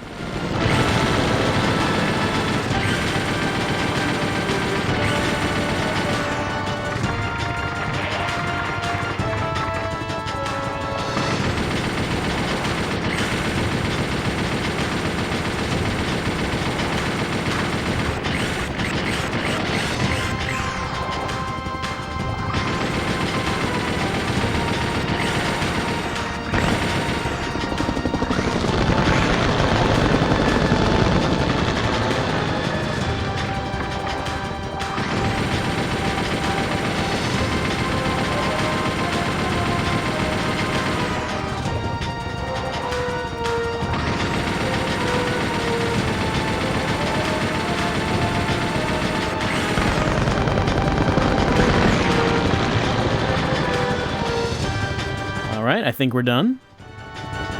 I think we're done.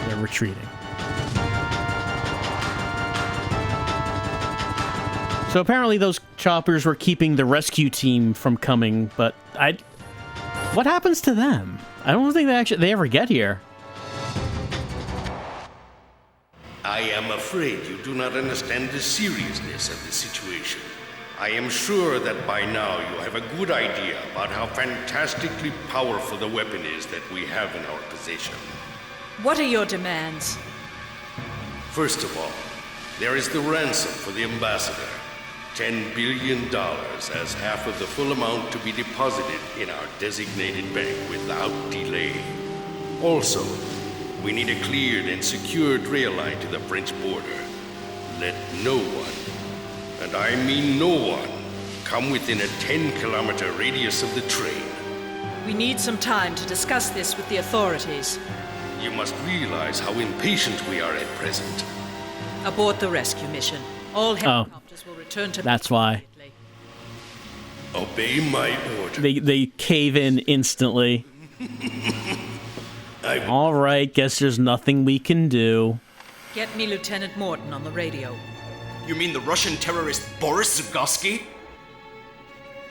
They're retreating. So apparently those choppers were keeping the rescue team from coming, but what happens to them? I don't think they ever get here. I am afraid you do not understand the seriousness of the situation. I am sure that by now you have a good idea about how fantastically powerful the weapon is that we have in our possession. What are your demands? First of all, there is the ransom for the ambassador. $10 billion as half of the full amount to be deposited in our designated bank without delay. Also, we need a cleared and secured rail line to the French border. Let no one, and I mean no one, come within a 10-kilometer radius of the train. We need some time to discuss this with the authorities. You must realize how impatient we are at present. Abort the rescue mission. All helicopters will return to... That's why. Obey my order. They cave in instantly. All right, guess there's nothing we can do. Get me Lieutenant Morton on the radio. You mean the Russian terrorist Boris Zagosky?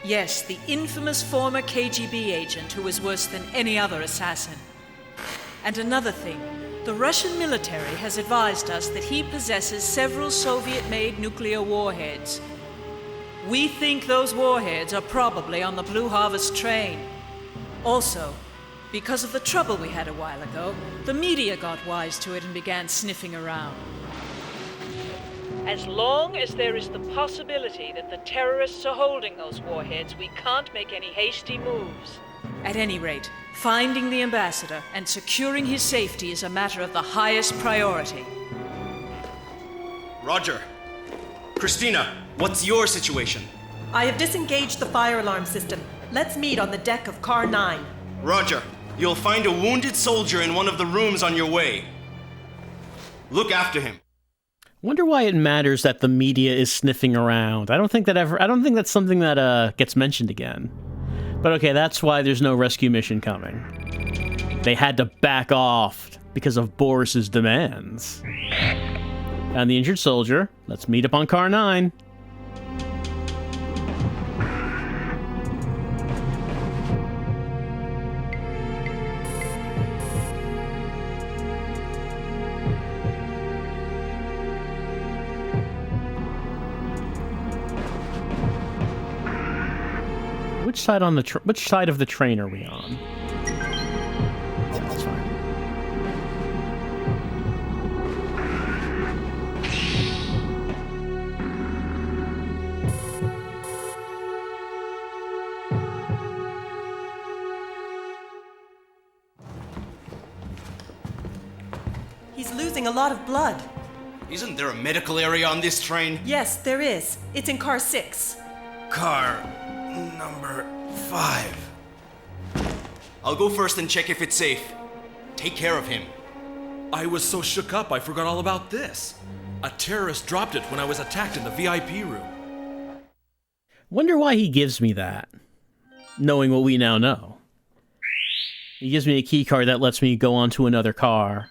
Yes, the infamous former KGB agent who was worse than any other assassin. And another thing, the Russian military has advised us that he possesses several Soviet-made nuclear warheads. We think those warheads are probably on the Blue Harvest train. Also, because of the trouble we had a while ago, the media got wise to it and began sniffing around. As long as there is the possibility that the terrorists are holding those warheads, we can't make any hasty moves. At any rate, finding the ambassador and securing his safety is a matter of the highest priority. Roger. Christina, what's your situation? I have disengaged the fire alarm system. Let's meet on the deck of Car 9. Roger. You'll find a wounded soldier in one of the rooms on your way. Look after him. Wonder why it matters that the media is sniffing around. I don't think that's something that gets mentioned again. But okay, that's why there's no rescue mission coming. They had to back off because of Boris's demands. And the injured soldier. Let's meet up on Car 9. Which side of the train are we on? That's fine. He's losing a lot of blood. Isn't there a medical area on this train? Yes, there is. It's in Car 6. Car number 5. I'll go first and check if it's safe. Take care of him. I was so shook up I forgot all about this. A terrorist dropped it when I was attacked in the VIP room. Wonder why he gives me that, knowing what we now know. He gives me a key card that lets me go onto another car.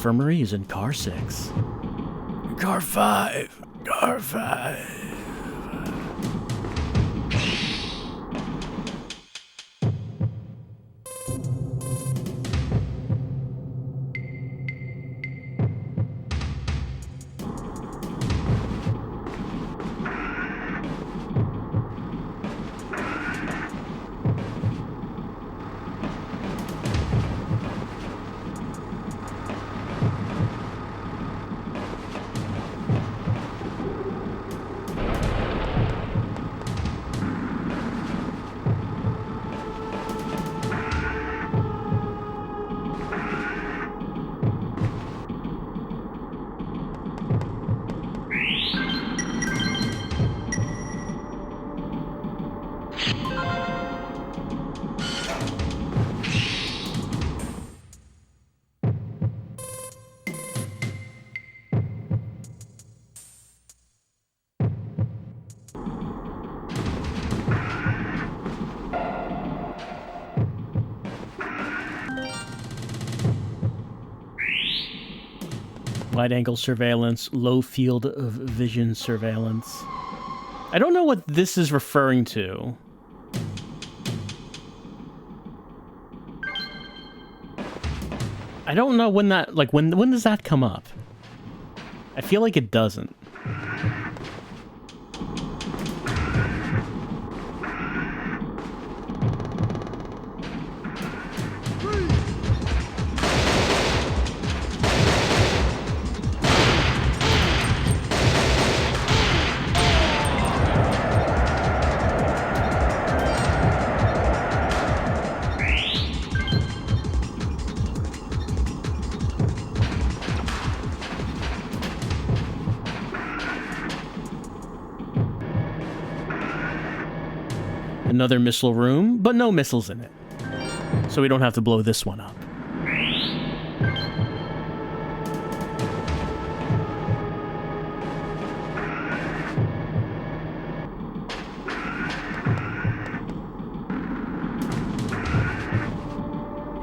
Infirmary is in Car 6. Car 5. Car 5. Wide-angle surveillance, low field of vision surveillance. I don't know what this is referring to. I don't know when that, like, when does that come up? I feel like it doesn't. Another missile room, but no missiles in it. So we don't have to blow this one up.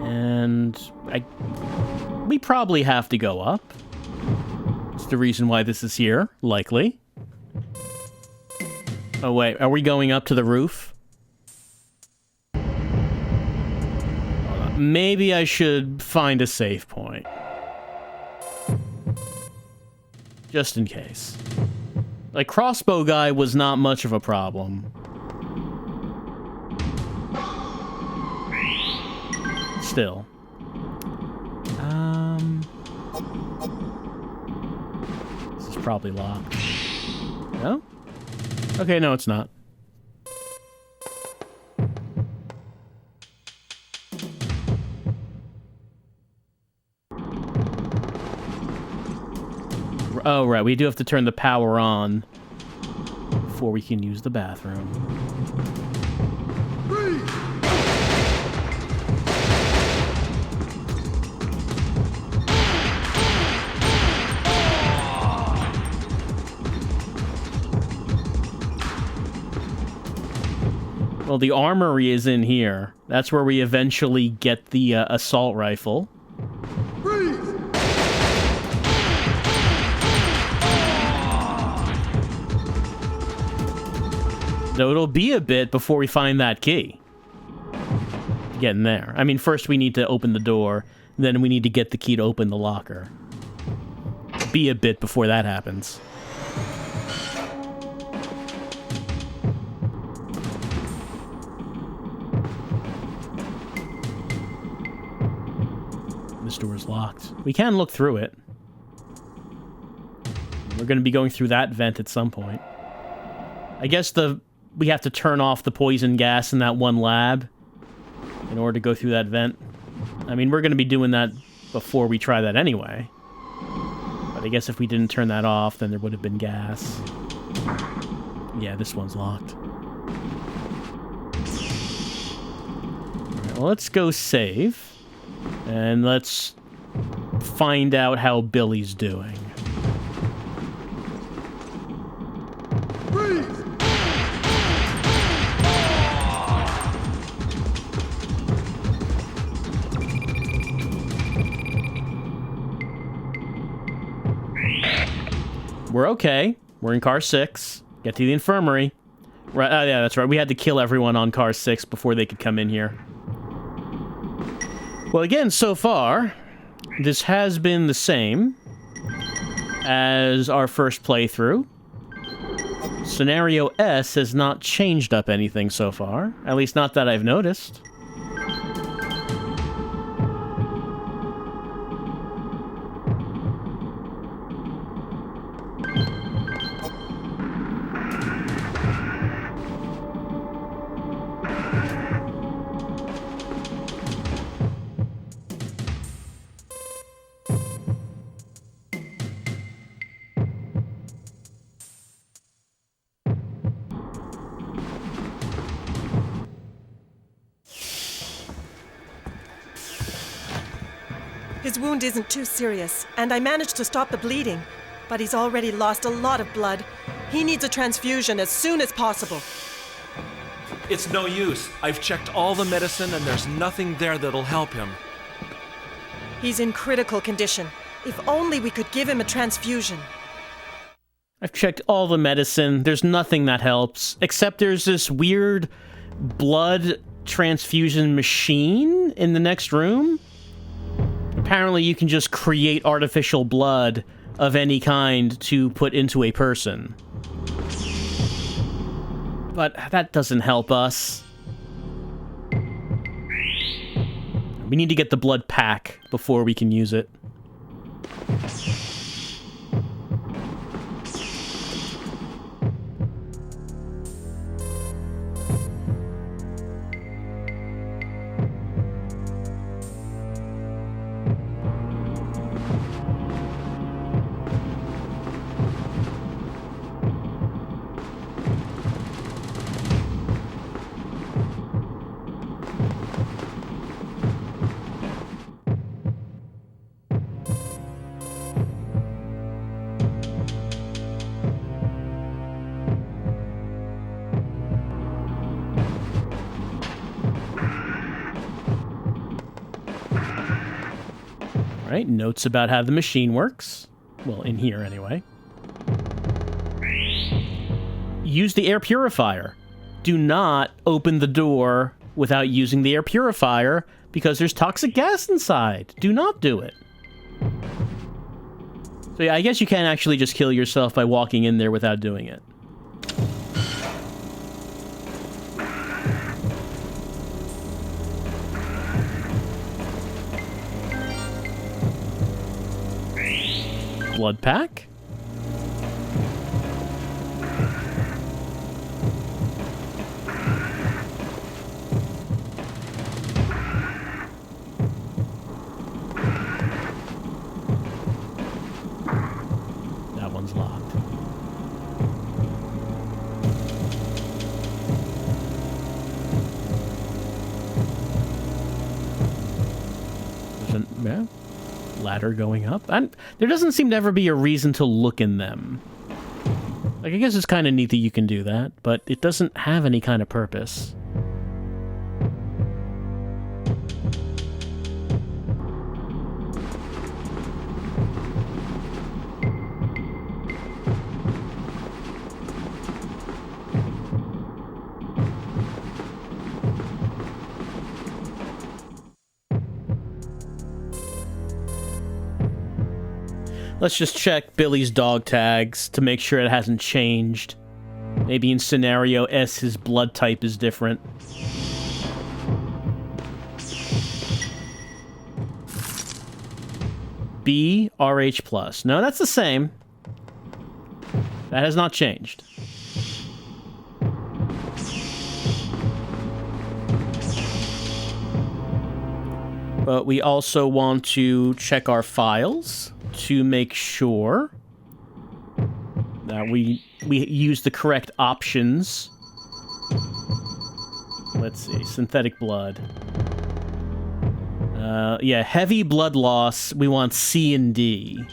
And we probably have to go up. It's the reason why this is here, likely. Oh wait, are we going up to the roof? Maybe I should find a save point. Just in case. Like, crossbow guy was not much of a problem. Still. This is probably locked. No? Okay, no, it's not. Oh, right, we do have to turn the power on before we can use the bathroom. Well, the armory is in here. That's where we eventually get the assault rifle. So it'll be a bit before we find that key. Getting there. I mean, first we need to open the door, then we need to get the key to open the locker. Be a bit before that happens. This door's locked. We can look through it. We're going to be going through that vent at some point. I guess we have to turn off the poison gas in that one lab in order to go through that vent. I mean, we're going to be doing that before we try that anyway. But I guess if we didn't turn that off, then there would have been gas. Yeah, this one's locked. Alright, well, let's go save. And let's find out how Billy's doing. We're okay. We're in car 6. Get to the infirmary. Right? Oh, yeah, that's right. We had to kill everyone on car 6 before they could come in here. Well, again, so far, this has been the same as our first playthrough. Scenario S has not changed up anything so far. At least not that I've noticed. His wound isn't too serious, and I managed to stop the bleeding. But he's already lost a lot of blood. He needs a transfusion as soon as possible. It's no use. I've checked all the medicine and there's nothing there that'll help him. He's in critical condition. If only we could give him a transfusion. I've checked all the medicine. There's nothing that helps, except there's this weird blood transfusion machine in the next room. Apparently you can just create artificial blood of any kind to put into a person. But that doesn't help us. We need to get the blood pack before we can use it. Right, notes about how the machine works. Well, in here anyway. Use the air purifier. Do not open the door without using the air purifier because there's toxic gas inside. Do not do it. So yeah, I guess you can actually just kill yourself by walking in there without doing it. Blood pack. That one's locked. There's a ladder going up. And there doesn't seem to ever be a reason to look in them. Like, I guess it's kind of neat that you can do that, but it doesn't have any kind of purpose. Let's just check Billy's dog tags to make sure it hasn't changed. Maybe in scenario S his blood type is different. B, RH+. No, that's the same. That has not changed. But we also want to check our files to make sure that we use the correct options. Let's see, synthetic blood. Yeah, heavy blood loss, we want C and D.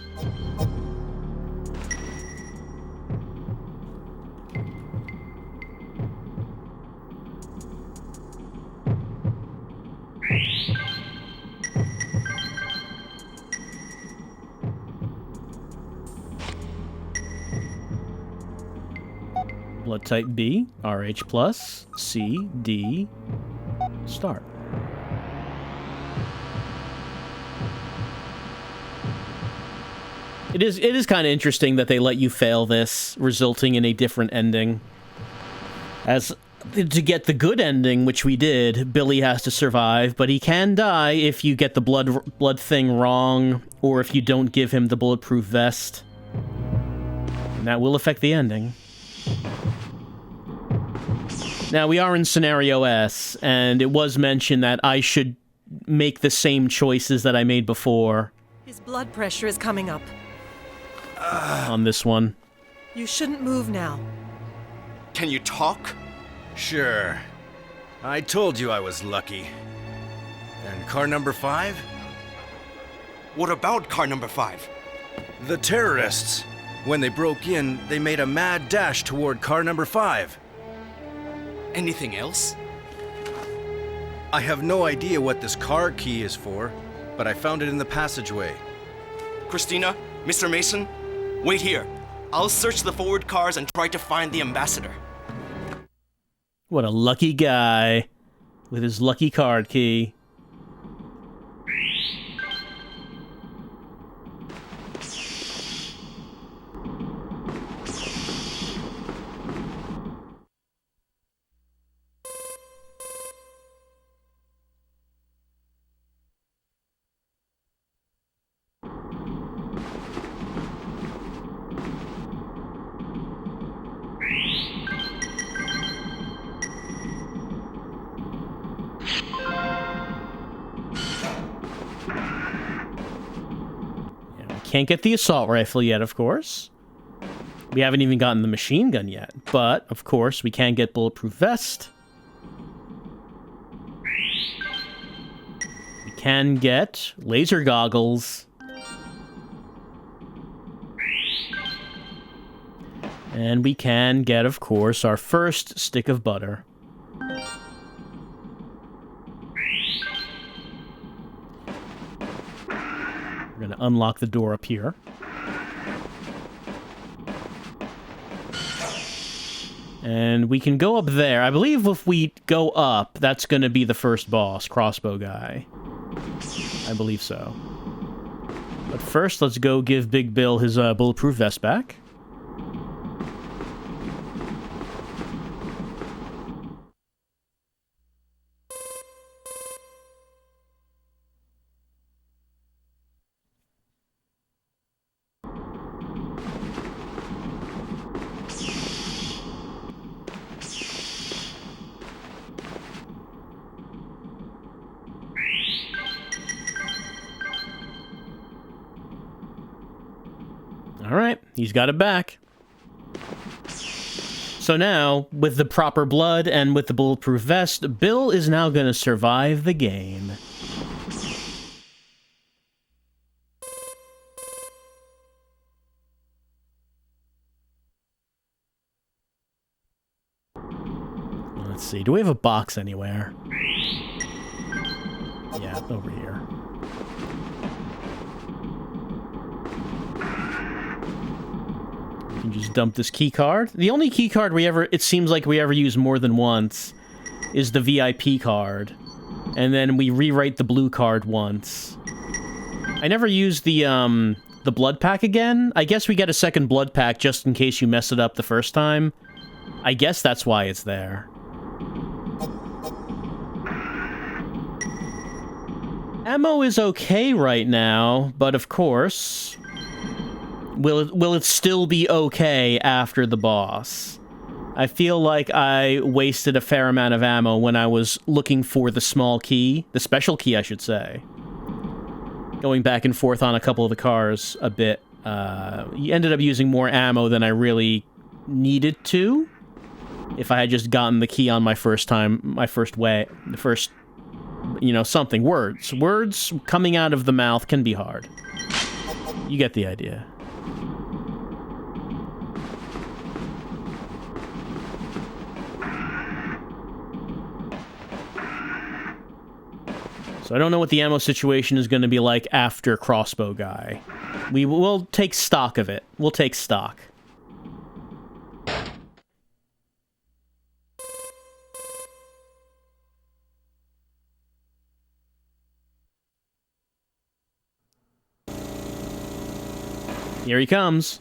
Blood type B, RH+, C, D, start. It is kind of interesting that they let you fail this, resulting in a different ending. As to get the good ending, which we did, Billy has to survive, but he can die if you get the blood thing wrong, or if you don't give him the bulletproof vest. And that will affect the ending. Now, we are in scenario S, and it was mentioned that I should make the same choices that I made before. His blood pressure is coming up. On this one. You shouldn't move now. Can you talk? Sure. I told you I was lucky. And car number 5? What about car number 5? The terrorists. When they broke in, they made a mad dash toward car number 5. Anything else? I have no idea what this car key is for, but I found it in the passageway. Christina, Mr. Mason, wait here. I'll search the forward cars and try to find the ambassador. What a lucky guy with his lucky card key. Can't get the assault rifle yet, of course. We haven't even gotten the machine gun yet. But, of course, we can get bulletproof vest. We can get laser goggles. And we can get, of course, our first stick of butter. We're going to unlock the door up here. And we can go up there. I believe if we go up, that's going to be the first boss, crossbow guy. I believe so. But first, let's go give Big Bill his bulletproof vest back. Alright, he's got it back. So now, with the proper blood and with the bulletproof vest, Bill is now going to survive the game. Let's see, do we have a box anywhere? Yeah, over here. Just dump this key card. The only key card it seems like we ever use more than once is the VIP card. And then we rewrite the blue card once. I never use the blood pack again. I guess we get a second blood pack just in case you mess it up the first time. I guess that's why it's there. Ammo is okay right now, but of course... Will it still be okay after the boss? I feel like I wasted a fair amount of ammo when I was looking for the small key. The special key, I should say. Going back and forth on a couple of the cars a bit. You ended up using more ammo than I really needed to. If I had just gotten the key on my first time, you know, something. Words coming out of the mouth can be hard. You get the idea. So I don't know what the ammo situation is going to be like after Crossbow Guy. We'll take stock of it. We'll take stock. Here he comes.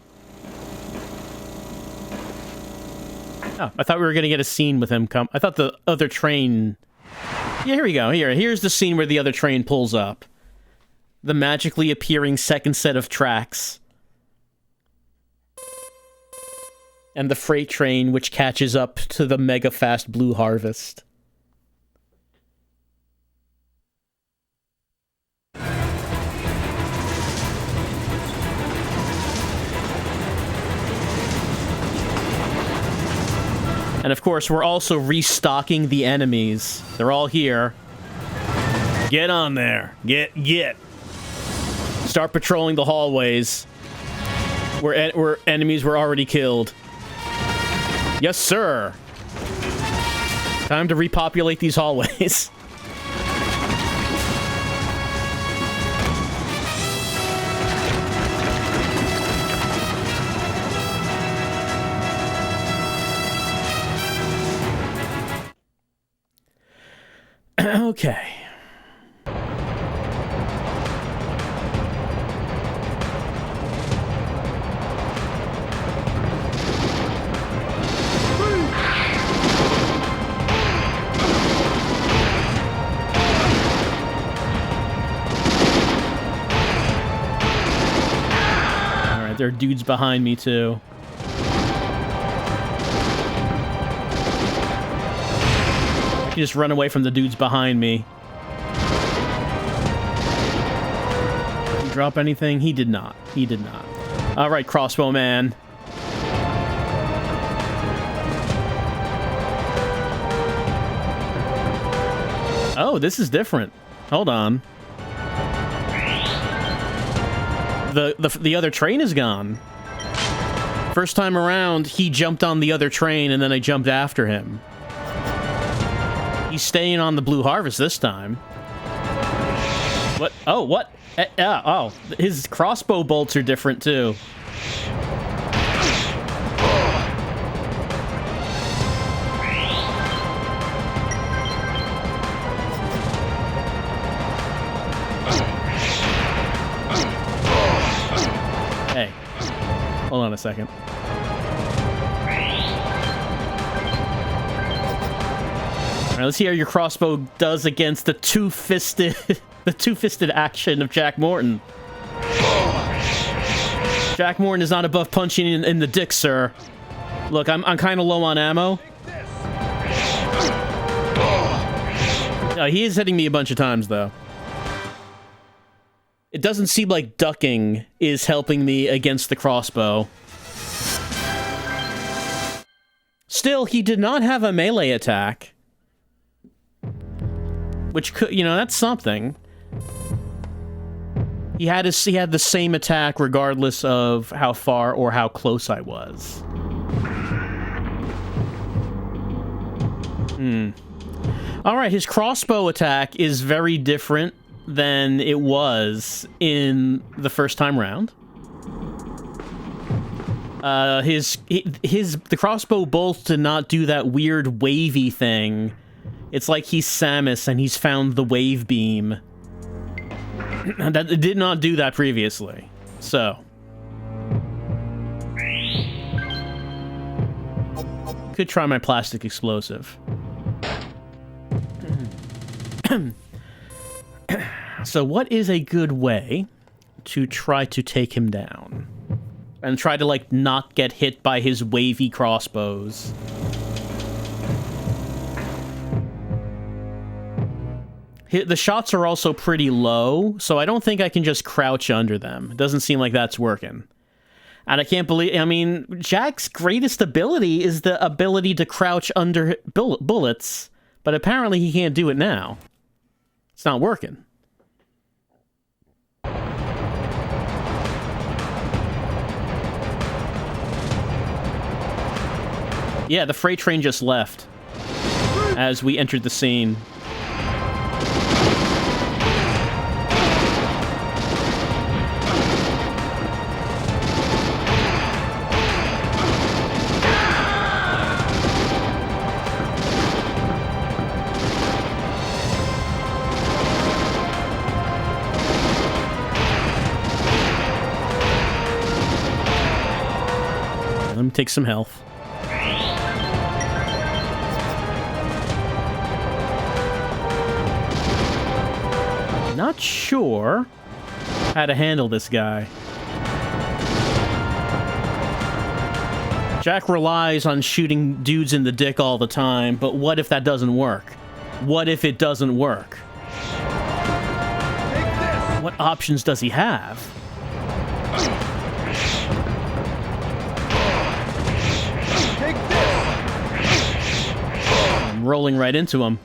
Oh, I thought we were going to get a scene with him come. I thought the other train... Yeah, here we go. Here's the scene where the other train pulls up. The magically appearing second set of tracks. And the freight train which catches up to the mega fast Blue Harvest. And of course, we're also restocking the enemies. They're all here. Get on there. Get. Start patrolling the hallways. Where enemies were already killed. Yes, sir. Time to repopulate these hallways. Okay. Alright, there are dudes behind me too. I can just run away from the dudes behind me. Did he drop anything? He did not. He did not. Alright, crossbow man. Oh, this is different. Hold on. The other train is gone. First time around, he jumped on the other train and then I jumped after him. He's staying on the Blue Harvest this time. What? Oh, what? Oh, his crossbow bolts are different too. Hey, hold on a second. All right, let's see how your crossbow does against the two-fisted, the two-fisted action of Jack Morton. Jack Morton is not above punching in the dick, sir. Look, I'm kind of low on ammo. He is hitting me a bunch of times, though. It doesn't seem like ducking is helping me against the crossbow. Still, he did not have a melee attack. Which could, you know, that's something. He had the same attack regardless of how far or how close I was. Alright, his crossbow attack is very different than it was in the first time round. The crossbow bolt did not do that weird wavy thing. It's like he's Samus and he's found the wave beam. That it did not do that previously. So. Could try my plastic explosive. So what is a good way to try to take him down? And try to, like, not get hit by his wavy crossbows. The shots are also pretty low, so I don't think I can just crouch under them. It doesn't seem like that's working. And I can't believe... I mean, Jack's greatest ability is the ability to crouch under bullets, but apparently he can't do it now. It's not working. Yeah, the freight train just left as we entered the scene. Let me take some health. Not sure how to handle this guy. Jack relies on shooting dudes in the dick all the time, but what if that doesn't work? What if it doesn't work? What options does he have? I'm rolling right into him.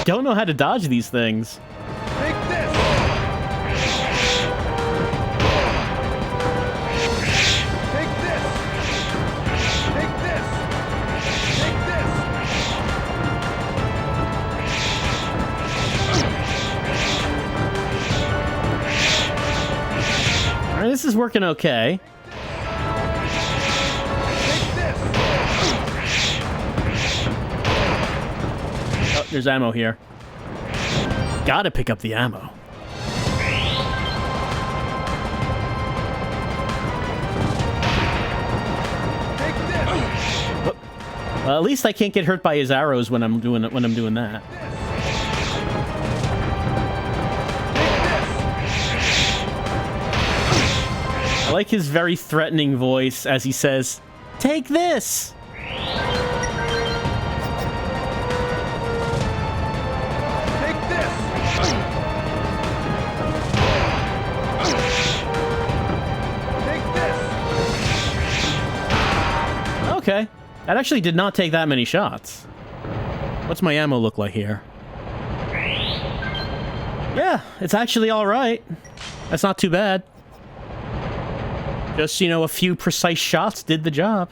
Don't know how to dodge these things. Take this. is working okay. Oh, there's ammo here. Gotta pick up the ammo. Well, at least I can't get hurt by his arrows when I'm doing that. I like his very threatening voice as he says, "Take this." Okay. That actually did not take that many shots. What's my ammo look like here? Yeah, it's actually alright. That's not too bad. Just, you know, a few precise shots did the job.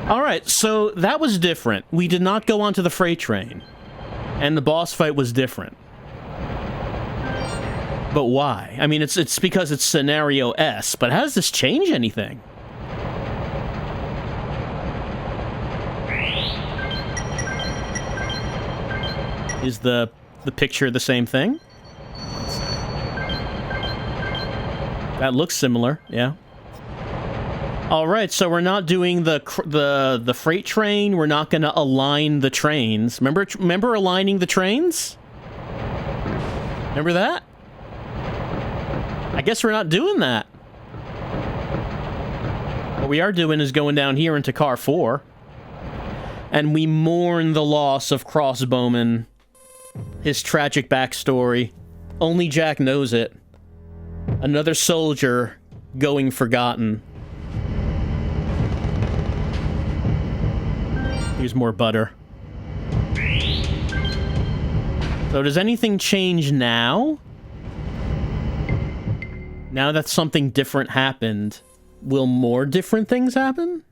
Alright, so that was different. We did not go onto the freight train. And the boss fight was different. But why? I mean, it's because it's scenario S, but how does this change anything? Is the picture the same thing? Let's see. That looks similar, yeah. All right, so we're not doing the freight train. We're not going to align the trains. Remember aligning the trains? Remember that? I guess we're not doing that. What we are doing is going down here into car 4. And we mourn the loss of Crossbowman. His tragic backstory. Only Jack knows it. Another soldier going forgotten. Here's more butter. So does anything change now? Now that something different happened, will more different things happen?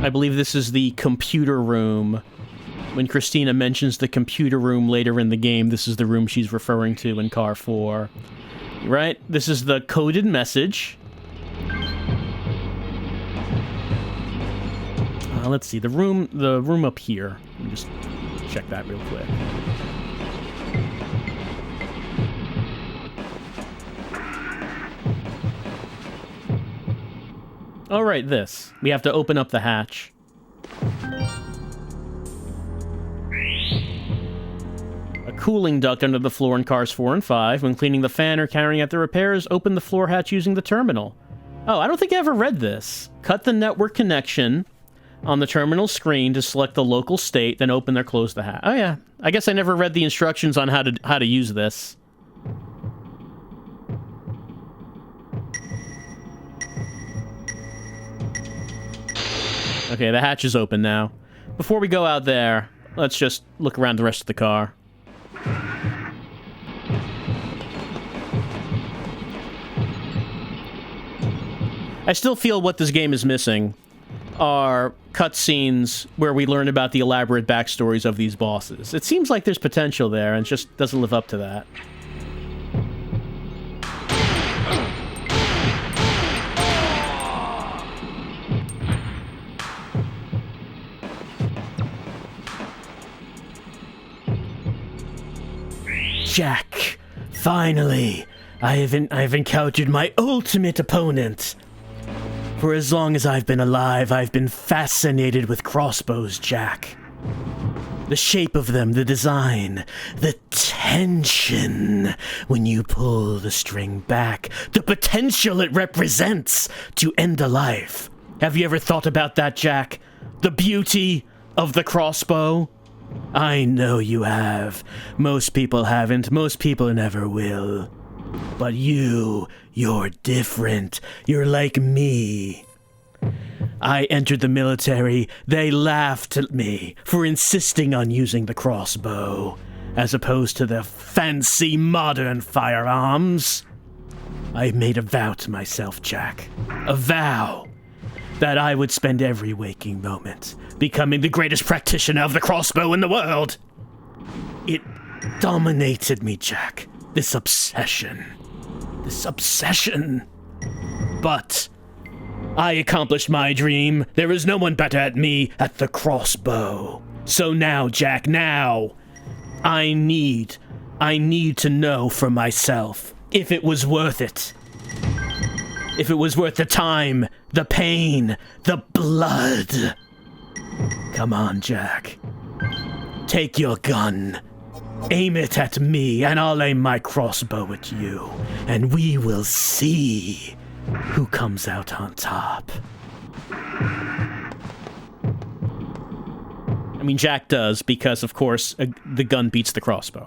I believe this is the computer room. When Christina mentions the computer room later in the game, this is the room she's referring to in Car 4. Right? This is the coded message. Let's see, the room up here. Let me just check that real quick. All right, this. We have to open up the hatch. A cooling duct under the floor in cars 4 and 5. When cleaning the fan or carrying out the repairs, open the floor hatch using the terminal. Oh, I don't think I ever read this. Cut the network connection on the terminal screen to select the local state, then open or close the hatch. Oh yeah, I guess I never read the instructions on how to use this. Okay, the hatch is open now. Before we go out there, let's just look around the rest of the car. I still feel what this game is missing are cutscenes where we learn about the elaborate backstories of these bosses. It seems like there's potential there, and it just doesn't live up to that. Jack, finally, I've encountered my ultimate opponent. For as long as I've been alive, I've been fascinated with crossbows, Jack. The shape of them, the design, the tension when you pull the string back, the potential it represents to end a life. Have you ever thought about that, Jack? The beauty of the crossbow? I know you have. Most people haven't. Most people never will. But you're different. You're like me. I entered the military. They laughed at me for insisting on using the crossbow, as opposed to the fancy modern firearms. I made a vow to myself, Jack. A vow that I would spend every waking moment becoming the greatest practitioner of the crossbow in the world. It dominated me, Jack. This obsession. But I accomplished my dream. There is no one better at me at the crossbow. So now, Jack, now, I need to know for myself if it was worth it. If it was worth the time, the pain, the blood. Come on, Jack. Take your gun. Aim it at me, and I'll aim my crossbow at you. And we will see who comes out on top. I mean, Jack does, because, of course, the gun beats the crossbow.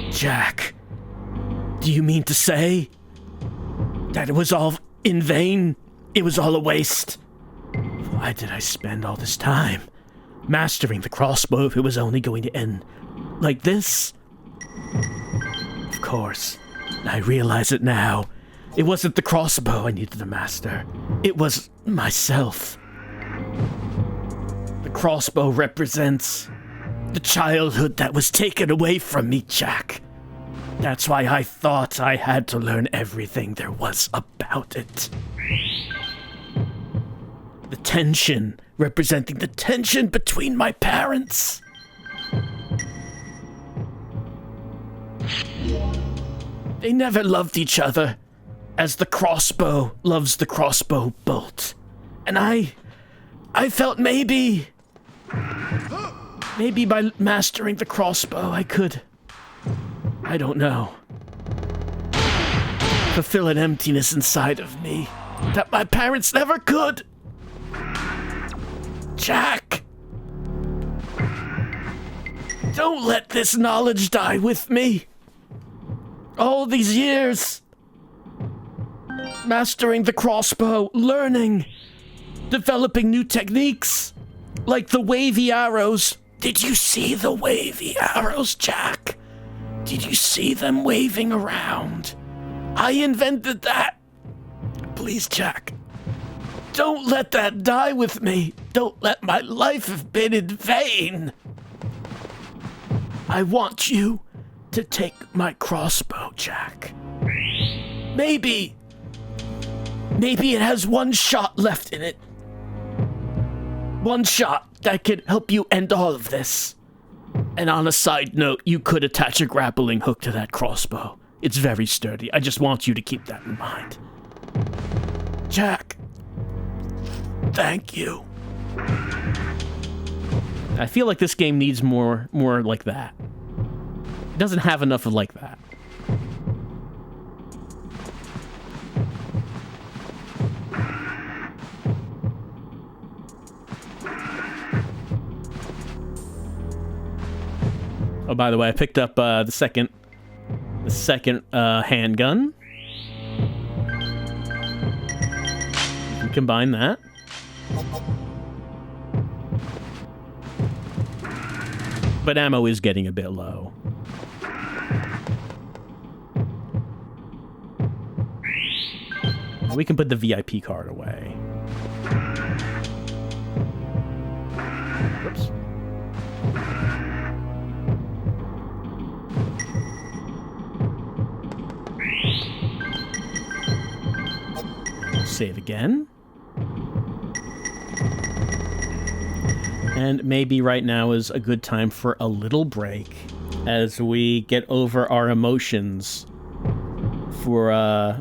Jack, do you mean to say that it was all in vain? It was all a waste? Why did I spend all this time mastering the crossbow if it was only going to end like this? Of course, I realize it now. It wasn't the crossbow I needed to master. It was myself. The crossbow represents the childhood that was taken away from me, Jack. That's why I thought I had to learn everything there was about it. The tension, representing the tension between my parents. They never loved each other, as the crossbow loves the crossbow bolt. And I felt maybe by mastering the crossbow I could, I don't know, fulfill an emptiness inside of me that my parents never could. Jack, don't let this knowledge die with me. All these years, mastering the crossbow, learning, developing new techniques, like the wavy arrows. Did you see the wavy arrows, Jack? Did you see them waving around? I invented that. Please, Jack, don't let that die with me. Don't let my life have been in vain. I want you to take my crossbow, Jack. Maybe it has one shot left in it. One shot that could help you end all of this. And on a side note, you could attach a grappling hook to that crossbow. It's very sturdy. I just want you to keep that in mind. Jack, thank you. I feel like this game needs more like that. It doesn't have enough of like that. Oh, by the way, I picked up the second handgun. You can combine that. But ammo is getting a bit low. We can put the VIP card away. Whoops. Save again. And maybe right now is a good time for a little break as we get over our emotions for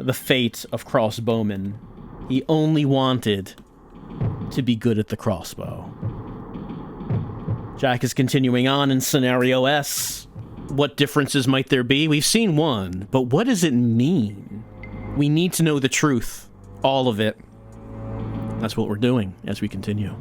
the fate of Crossbowman. He only wanted to be good at the crossbow. Jack is continuing on in Scenario S. What differences might there be? We've seen one, but what does it mean? We need to know the truth. All of it. That's what we're doing as we continue.